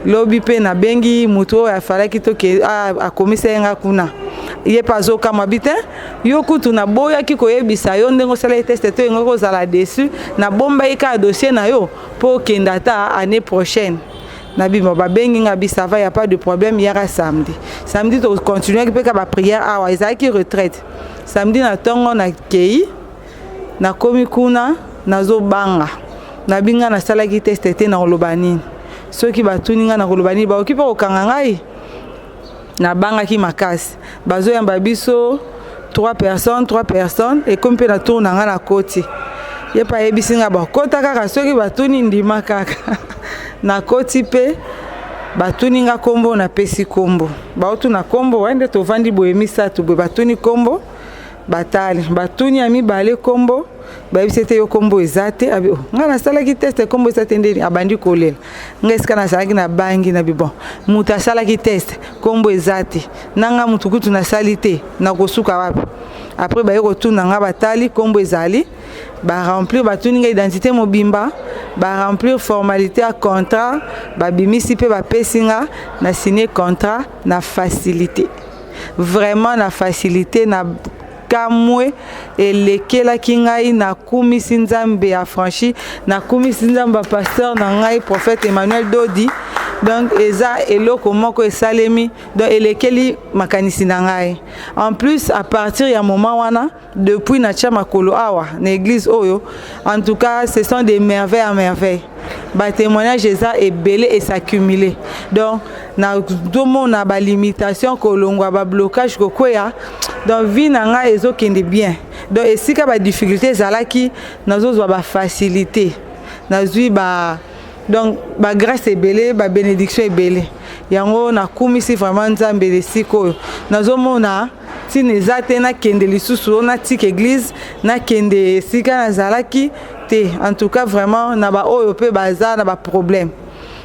lobi pe na bengi muto ya falaki to ke akomisa nga kuna ye pazo kama bitin yo kutu na boya ki koyebisa yo ndengo sala test te ngo kozala dessus na bomba ika dossier na yo pour kendata année prochaine na bimo ba bengi nga bisa va y a pas de problème hier à samedi to continuer pe ka ba prière awa ezaki retraite samedi na tongo na kei na komi kuna nazo banga na binga na sala ki test te na olobani ceux qui batuni nga na kolobani ba okipa okanga ngai na banga ki makasi bazo yamba biso 3 personnes et comme pe na tour na nga na koti ye pa yebisi nga ba kota kaka ceux qui batuni ndima kaka na koti pe batuni nga kombo na pesi kombo ba otu na kombo wende to vandi boyemisa to batuni kombo batali batuni ami bale kombo ba bisete yo kombo ezate abi nga na sala ki test kombo ezate ndeni abandi kolela nga eska na sala ki na bangi na bon muta sala ki test kombo ezate nanga mutukutu na salite na kosuka wapi après ba yoko tuna nga batali kombo ezali ba remplir batuni nga identité mobimba ba remplir formalité à contrat ba bimisi pe ba pesinga na signer contrat na facilité vraiment na facilité na kamwe elekela kingai na kumisi nzambe a franchi na kumisi nzambe pasteur na ngai prophète Emmanuel Dodi donc eza eloko moko esalemi donc elekeli makanisi na ngai en plus à partir ya moment wana depuis na tia makolo awa na église oyo en tout cas ce sont des merveilles à merveille ba témoignage eza ebele et s'accumuler donc na domo na ba limitation kolongwa ba blocage kokwea donc vie na ngai ezokende bien donc esika ba difficulté zalaki nazozwa ba facilité nazwi ba donc ba grâce ebele ba bénédiction ebele yango na kumisi vraiment nzambe lesiko nazomona tine ezate na kende lisusu na tik église na kende sika nazalaki te en tout cas vraiment na ba oyo pe baza na ba problème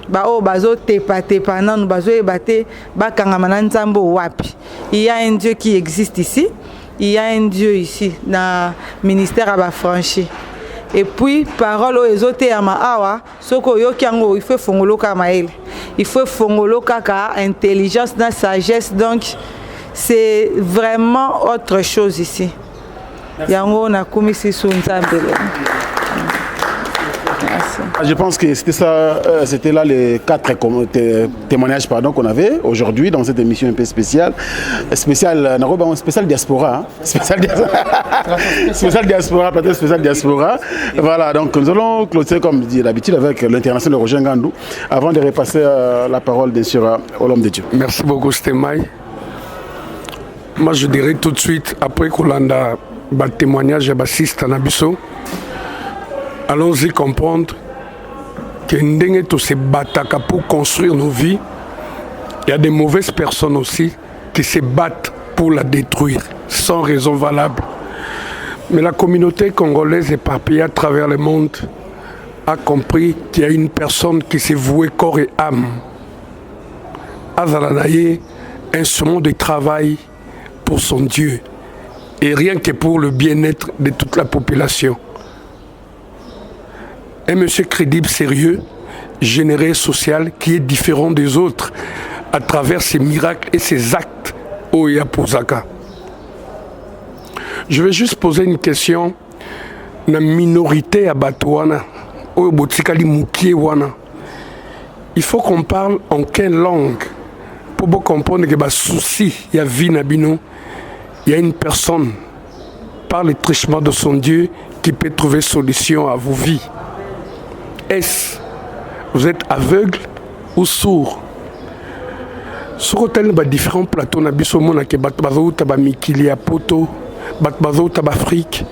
ba o bazo tepa nanu bazo ebate bakangama na nzambe wapi il y a un Dieu qui existe ici il y a un Dieu ici na ministère à ba franchi et puis parole o ezote ya maawa soko yokiango il faut fongoloka maele il faut fongoloka ka intelligence na sagesse donc c'est vraiment autre chose ici yango na kumisi su nzambe. Je pense que c'était ça, c'était là les 4 témoignages qu'on avait aujourd'hui dans cette émission un peu spéciale. Spécial diaspora. Hein? Spécial diaspora. Voilà, donc nous allons clôturer comme dit d'habitude avec l'international de Roger Ngandou avant de repasser la parole bien sûr au l'homme de Dieu. Merci beaucoup Stémaï. Moi je dirais tout de suite, après qu'on a un témoignage à Bassiste Nabiso, allons-y comprendre que nous tous se battent pour construire nos vies. Il y a des mauvaises personnes aussi qui se battent pour la détruire, sans raison valable. Mais la communauté congolaise éparpillée à travers le monde a compris qu'il y a une personne qui s'est vouée corps et âme Azalanaye, instrument de travail pour son Dieu et rien que pour le bien-être de toute la population. Un monsieur crédible, sérieux, généreux, social, qui est différent des autres à travers ses miracles et ses actes au Yapozaka. Je vais juste poser une question. La minorité à Batouana, au Botikali Moukie Wana. Il faut qu'on parle en quelle langue pour bien comprendre que le souci, il y a vie Nabino, il y a une personne par le trichement de son Dieu qui peut trouver solution à vos vies. Est-ce vous êtes aveugle ou sourd? Sur hôtel, il y a différents plateaux. Il y a des Mikili à Poto, des Afrique,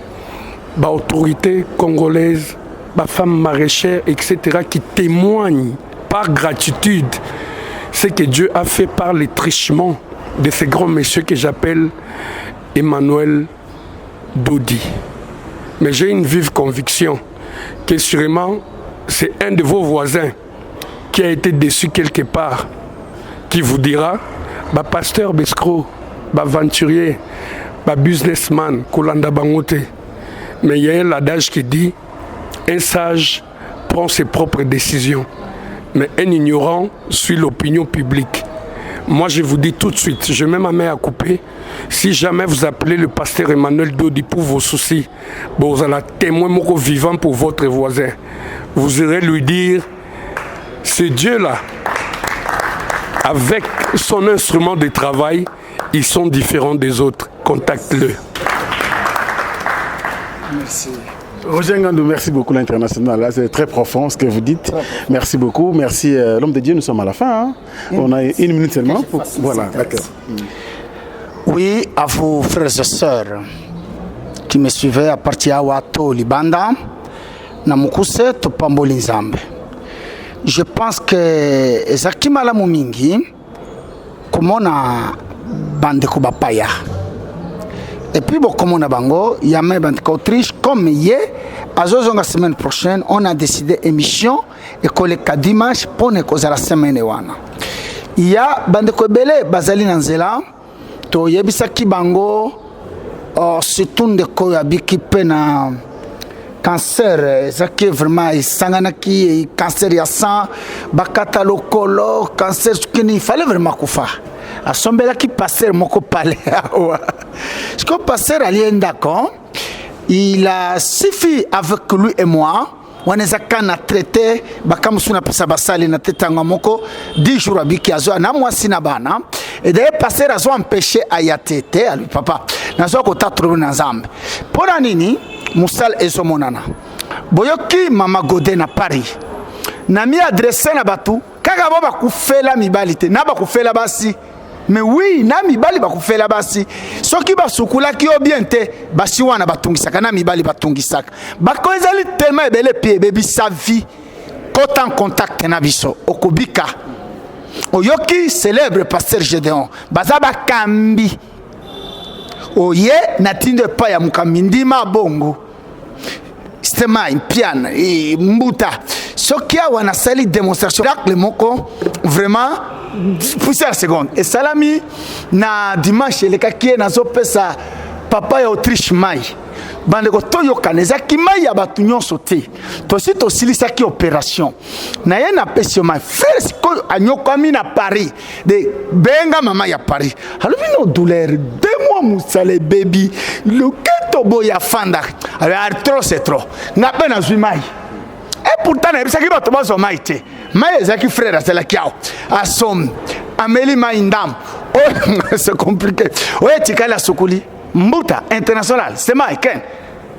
des autorités congolaises, des femmes maraîchères, etc. qui témoignent par gratitude ce que Dieu a fait par les trichements de ces grands messieurs que j'appelle Emmanuel Dodi. Mais j'ai une vive conviction que sûrement c'est un de vos voisins qui a été déçu quelque part, qui vous dira, bah pasteur Bescro, bah aventurier, bah businessman, Kolanda Bangote. Mais il y a un adage qui dit, un sage prend ses propres décisions, mais un ignorant suit l'opinion publique. Moi, je vous dis tout de suite, je mets ma main à couper. Si jamais vous appelez le pasteur Emmanuel Dodi pour vos soucis, bon, vous allez témoin vivant pour votre voisin. Vous irez lui dire, ce Dieu-là, avec son instrument de travail, ils sont différents des autres. Contacte-le. Merci. Roger Ngandou, merci beaucoup l'international. C'est très profond ce que vous dites. Merci beaucoup. Merci l'homme de Dieu. Nous sommes à la fin. Hein. On a 1 minute seulement. Voilà, d'accord. Oui, à vous frères et sœurs qui me suivaient à partir de Wato Libanda, Namukuse Topamboli Nzambe. Je pense que Zakimala Mumingi, comme on a Bandeko Bapaya. Et puis, comme on a Bango, il y a même Autriche, comme hier, à la semaine prochaine, on a décidé émission et que le dimanche pour la semaine. Il y a Bandeko Bele, Bazali Nanzela, to Yebisaki Bango, surtout de Koyabiki Pena. Cancer, ça qui est vraiment sanganaki, cancer ya sang, bakata lokolo, cancer il fallait vraiment qu'on fasse. À son bel qui passait mon parler. Ce qu'on passait à d'accord, il a suffi avec lui et moi. On est à traité, bakam suna pesa basali na tetanga moko 10 jours abiki azo na moi sinabana et d'ailleurs passer à zo empêcher ayatete à lui papa. Na zo ko tatro na zambe. Pona nini musal ezomonana. Boyoki mama Godé na Paris. Na mi adressé na batu kaka baba kufela mibalite na ba kufela basi. Mais oui, na mibali bakufela basi. Soki basukula ki obiente basi wana batungisaka na mibali batungisaka. Bako ezali tellement ebele pie bebi sa vie. Kota en contact na biso okobika. Oyoki célèbre pasteur Gédéon. Bazaba kambi. Oye natinde pa ya mukamindi mabongo. Stema impiana e mbuta. Soki wana sali démonstration le moko vraiment poussez la seconde. Et salami na dimanche le kakie na zopesa papa ya Autriche mai. Bandeko toyo kaneza ki mai ya batu nyonso te. Tosi tosilisa ki opération. Na ye na pesi mai frère ko anyokami na Paris de benga mama ya Paris. Alobi no douleur 2 mois musale baby. Le keto boya fanda. Alors trop c'est trop. Na pena zui mai. Et pourtant, il y a des gens qui ont frère à son Amélie Maïndam. C'est compliqué. Oui, tu as la Sokouli. Mbuta international. C'est Maïken.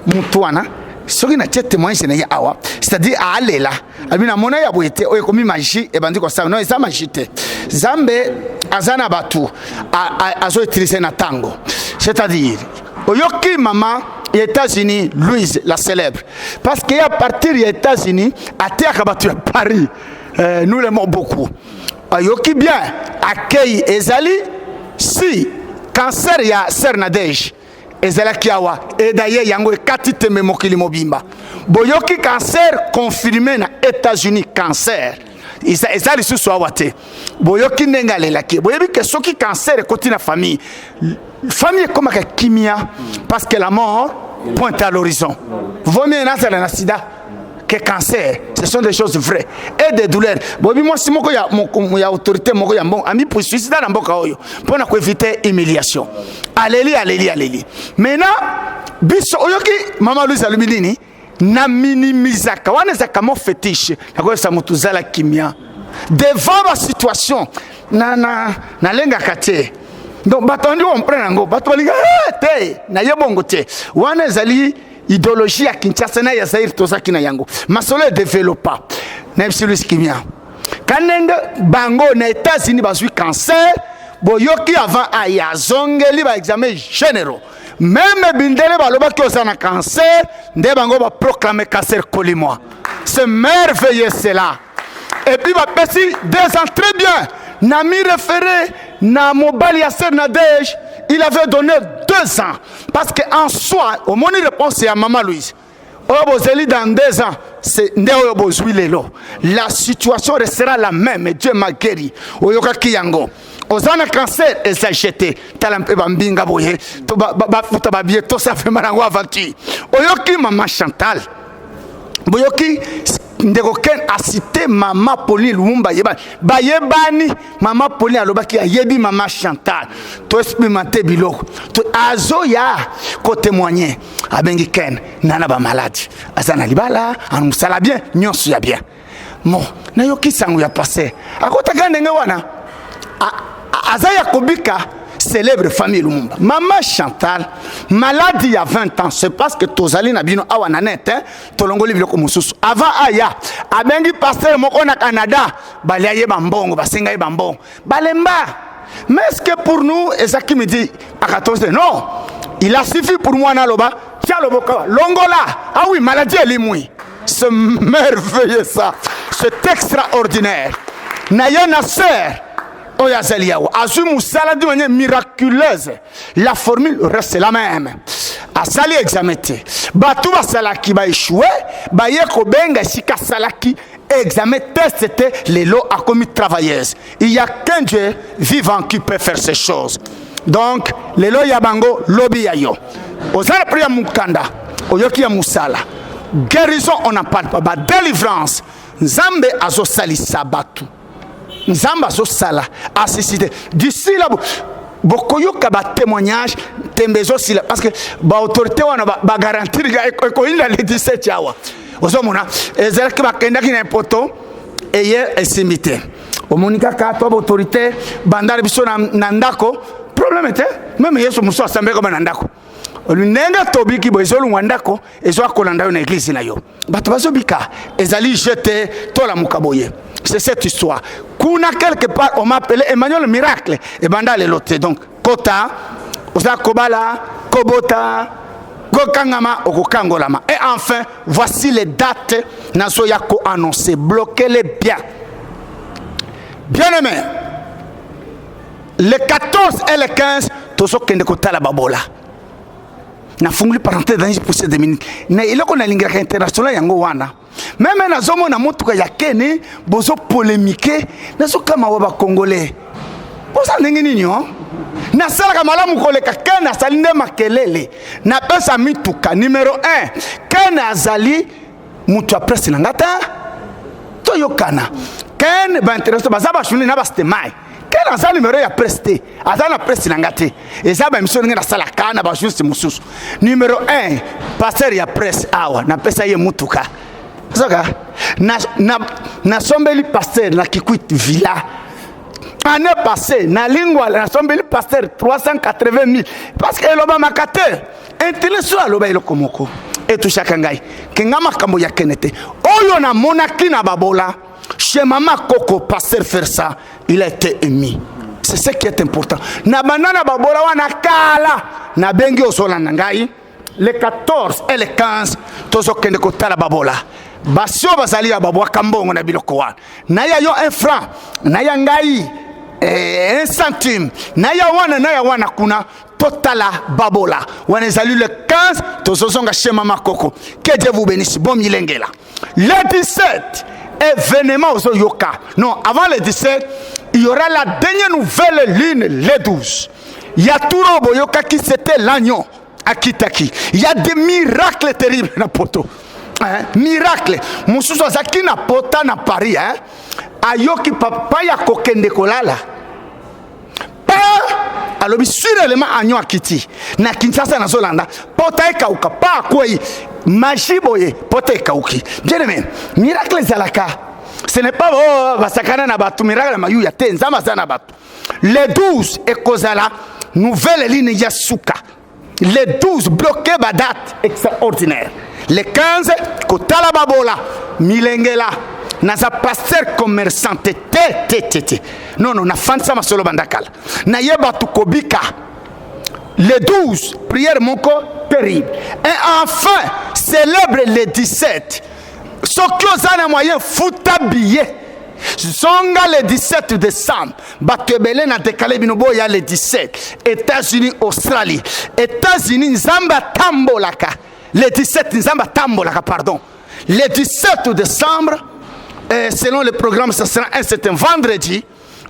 Moutouana. Ce qui n'a pas témoigné, c'est-à-dire à aller là. Abina mona ya boyete oye komi magie et bandi ko sa non ça magité. Zambe azana batu azo utiliser na tango. C'est-à-dire oyoki mama États-Unis, Louise, la célèbre. Parce qu'à partir des États-Unis, à terre à Paris, nous l'aimons beaucoup. Yoki bien, accueille Ezali, si cancer y a Cernadej, Ezala Kiawa, et d'ailleurs yango katite memokili mobimba. Boyoki cancer confirmé na États-Unis cancer. eza lisusu awa te boyoki ndenge alelaki boyebi ke soki cancer ekoti na famille ekomaka kimia parce que la mort pointe à l'horizon vaut mieux nazala na sida que cancer, ce sont des choses vraies et des douleurs. Bobi moi si moko ya autorité moko ya bon ami pour suicide na mboka oyo pour na éviter humiliation. Aleli. Maintenant biso oyoki mama Louise Aluminini na minimisaka wana zaka mo fétiche na ko sa mutuzala kimia devant la situation na lenga kate. Donc batondi on prend ngo bato balinga te na yebongo te wana zali idéologie à Kinshasa na ya Zaire tozaki na yango masolo développa na Louise Kimia kanenge bango na États-Unis bazui cancer boyoki avant aya zongeli ba examen généraux même bindele baloba ki osana cancer nde bango ba proclamer cancer kolimoa c'est merveilleux cela et puis ba pesi 2 ans très bien na mi référé na mobali ya Ser Nadej il avait donné 2 ans parce qu'en soi au moins une réponse c'est à Maman Louise Obozeli dans 2 ans c'est la situation restera la même et Dieu m'a guéri oyoka kiyango ozana cancer et ça jeté talampe bambinga boye to ba futa ba bien to ça fait marango aventure oyoki Maman Chantal boyoki ndeko ken a cité Maman Pauline Lumumba bayebani Maman Pauline alobaki yebi Maman Chantal to expérimenter biloko to azoya ko témoigner abengi ken nana ba malade azana libala an musala bien nyonso ya bien mo na yoki sangu ya passé akota kandenge wana azaya kobika célèbre famille Lumumba. Maman Chantal, malade il y a 20 ans, c'est parce que Tozali Nabino Awananet, Tolongoli Biloko Moussus. Avant Aya, Abengi pasteur Moko na Canada, Balaye Bambong, Basengaye Bambong, Balemba. Mais est-ce que pour nous, et ça qui me dit à 14 non, il a suffi pour moi Naloba, Tialoboka, Longola, ah oui, maladie elle est mouille. C'est merveilleux ça, c'est extraordinaire. Nayana sœur. Azumu sala de manière miraculeuse. La formule reste la même. Asali examete. Batuba salaki ba échoué. Ba yeko benga sika salaki examen testé les lots a commis travailleuse. Il y a qu'un Dieu vivant qui peut faire ces choses. Donc les lots yabango lobby yayo. Ozala priya mukanda. Oyoki ya musala. Guérison on n'en parle pas. Ba délivrance. Nzambe azo sali sabatu. Nzamba zo sala assisté d'ici là bokoyoka ba témoignage tembezo sila parce que ba autorité wana ba garantir ko inda le 17 yawa ozomona ezalaki ba kenda ki na poto eye esimité omonika ka to autorité bandar biso na ndako problème était même yeso muso asambe comme na ndako olunenga tobiki boizolu ndako ezo akolanda na église na yo bato bazobika ezali jeté to la mukaboye. C'est cette histoire. Kuna quelque part, on m'appelait Emmanuel Miracle. Et banda le loté. Donc, Kota, Osa Kobala, Kobota, Gokangama, Okokangolama. Et enfin, voici les dates. Nasoyako annoncé. Bloquez-les bien. Bien aimé. Les 14 et les 15, Toso Kendekota la Babola. Na funguli parenthèse dans pour ces 2 minutes. Na iloko na linga international yango wana. Même na zomo na motuka ya kene bozo polémiquer na so kama wa ba congolais. Boza ndenge nini ho? Na sala kama la mukoleka kena salinde makelele. Na pesa mituka numéro 1. Kena azali mutu apresse na ngata. To yokana. Ken ba intéressé bazaba shuni na ba stemai. Quel est le numéro ya presté? Azana presse nangate. Et ça ba mission ngena sala kana ba juste mususu. Numéro 1, pasteur ya presse awa na pesa ye mutuka. Soka na sombeli pasteur na Kikwit villa. Année passée na lingwa na sombeli pasteur 380 000 parce que loba makate intéressant loba ilokomoko. Et tout chacun ngai. Kengama kambo ya kenete. Oyo na monaki na babola. Chez Maman Coco, pasteur faire ça, il a été émis. C'est ce qui est important. Na banana babola wana kala na bengi osola nangai les 14 et les 15 tozo kende kotala babola. Basio bazali ya babwa kambongo na biloko wana. Na ya yo 1 franc, na ya ngai 1 centime, na ya wana kuna totala babola. Wana ezali le 15 tozo zonga chez Maman Coco. Que Dieu vous bénisse. Bon milengela. Le 17 événement aux Yoka. Non, avant le 17, il y aura la dernière nouvelle ligne, le 12. Il y a Touro Boyoka qui c'était l'agneau à Kitaki. Il y a des miracles terribles dans Poto. Miracle. Moussou Zaki na Pota na Paris. Ayoki papa ya kokende kolala. Alors, sur l'élément agneau à Kiti. Na Kinshasa na Zolanda. Pota e kauka. Pa koi. Magie boye. Pota e kauki. Bien aimé. Miracle zalaka. Ce n'est pas Vasakana na batu. Miracle mayu ya te. Nzama zana batu. Le 12 et Kozala. Nouvelle ligne Yasuka. Les 12 bloqués ba date extraordinaire. Les 15 Kotala Babola Milengela Naza pasteur commerçant té. Non, na fansa masolo bandakala. Na yeba tukobika. Les 12 prière moko terrible. Et enfin célèbre les 17. Sokiozana moyen futa billet. Zonga le 17 décembre, Batebele na décalé binobo ya le 17. États-Unis, Australie. États-Unis, Nzamba Tambolaka. Le 17, Nzamba Tambolaka, pardon. Le 17 décembre, selon le programme, ça sera un certain vendredi.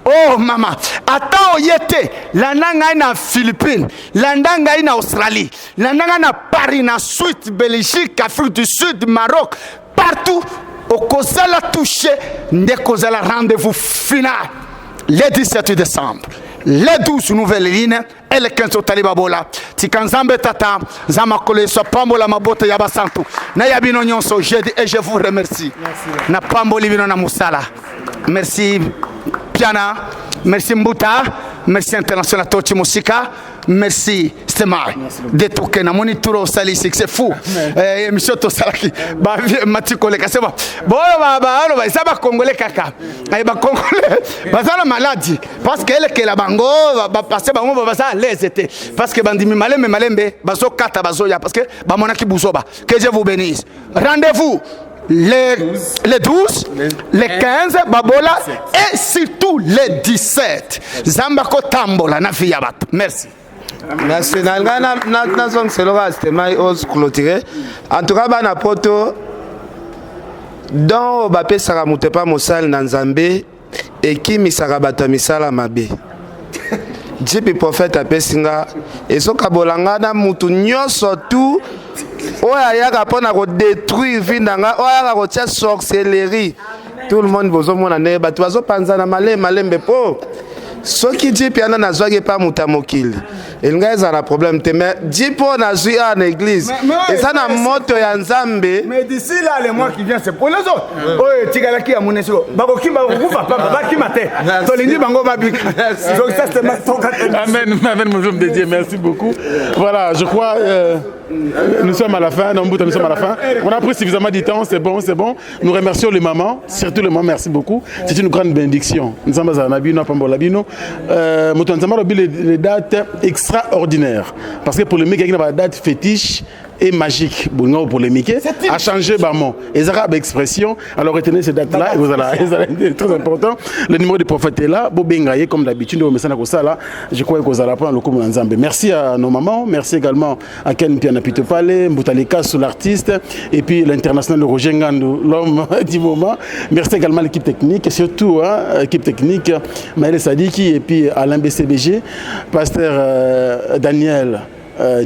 Oh maman, attends, yete, l'andanga na Philippines, l'andanga na Australie, l'andanga na Paris, na Suisse, Belgique, Afrique du Sud, Maroc, partout. Au Kozala touché, ne Kozala rendez-vous final le 17 décembre. Les 12 nouvelles lignes et les 15 au Talibabola. Tikanzambe tata, Zamakole, so Pambola Mabote Yabasantu. Na yabino nyonso, et je vous remercie. Na Pamboli bino na Musala. Merci Piana, merci Mbuta, merci International Tochi Musika. Merci, c'est mal. De tout que na monitoro sali c'est fou. Monsieur Tosalaki, ba matikole ka c'est bon. Bon ba ça va congolais kaka. Ba congolais, ba ça maladie parce que elle que la bango ba passer bango ba ça les était parce que bandimi malembe ba so kata ba zo ya parce que ba monaki buzoba. Que Dieu vous bénisse. Rendez-vous les 12, les 15, Babola et surtout les 17. Zambako Tambola na Fiyabat. Merci. Merci. Na zone selora stemai os clôturer. En tout cas bana poto dans bapé sara mutepa mosal na Nzambe et qui misara bato misala mabe. Jipi prophète apesinga esoka bolanga na mutu nyoso tout oya yaka pona ko détruire vindanga oya ko tia sorcellerie. Tout le monde bozomona ne bato bazo panzana malembe po. Soki Jipi ana nazwaki pa mutamokili. Elinga eza na problème te mais Jipo nazwi en église. Et ça na moto ya Nzambe. Mais d'ici là les mois qui viennent c'est pour les autres. Oh tigalaki ya muneso. Bako kimba kufa papa baki mate. Tolindi bango babik. Donc ça c'est Amen mon homme de Dieu, merci beaucoup. Voilà, je crois nous sommes à la fin, nous sommes à la fin. On a pris suffisamment de temps, c'est bon. Nous remercions les mamans, surtout les mamans, merci beaucoup. C'est une grande bénédiction. Nous sommes à Nabino, Pambolabino. Nous avons les dates extraordinaires. Parce que pour les mecs, il y a des dates fétiches et magiques. Pour les Mickey, à changer bamon. Les arabes expression, alors retenez ces dates-là, c'est très important. Le numéro du prophète est là, Bobengaye, comme d'habitude, je crois que vous allez prendre le coup de Nzambe. Merci à nos mamans, merci également à Ken Piana Pitopale, Mboutaleka sur l'artiste, et puis l'international Roger Ngandou, l'homme du moment. Merci également à l'équipe technique, et surtout l'équipe technique, Maëlle Sadiki, et puis Alain BCBG, pasteur Daniel.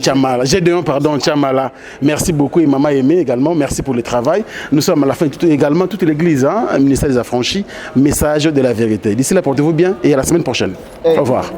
Tchamala, Gédéon, pardon, Tchamala. Merci beaucoup et Maman Aimé également. Merci pour le travail. Nous sommes à la fin également toute l'église, ministère des Affranchis, message de la vérité. D'ici là, portez-vous bien et à la semaine prochaine. Au revoir.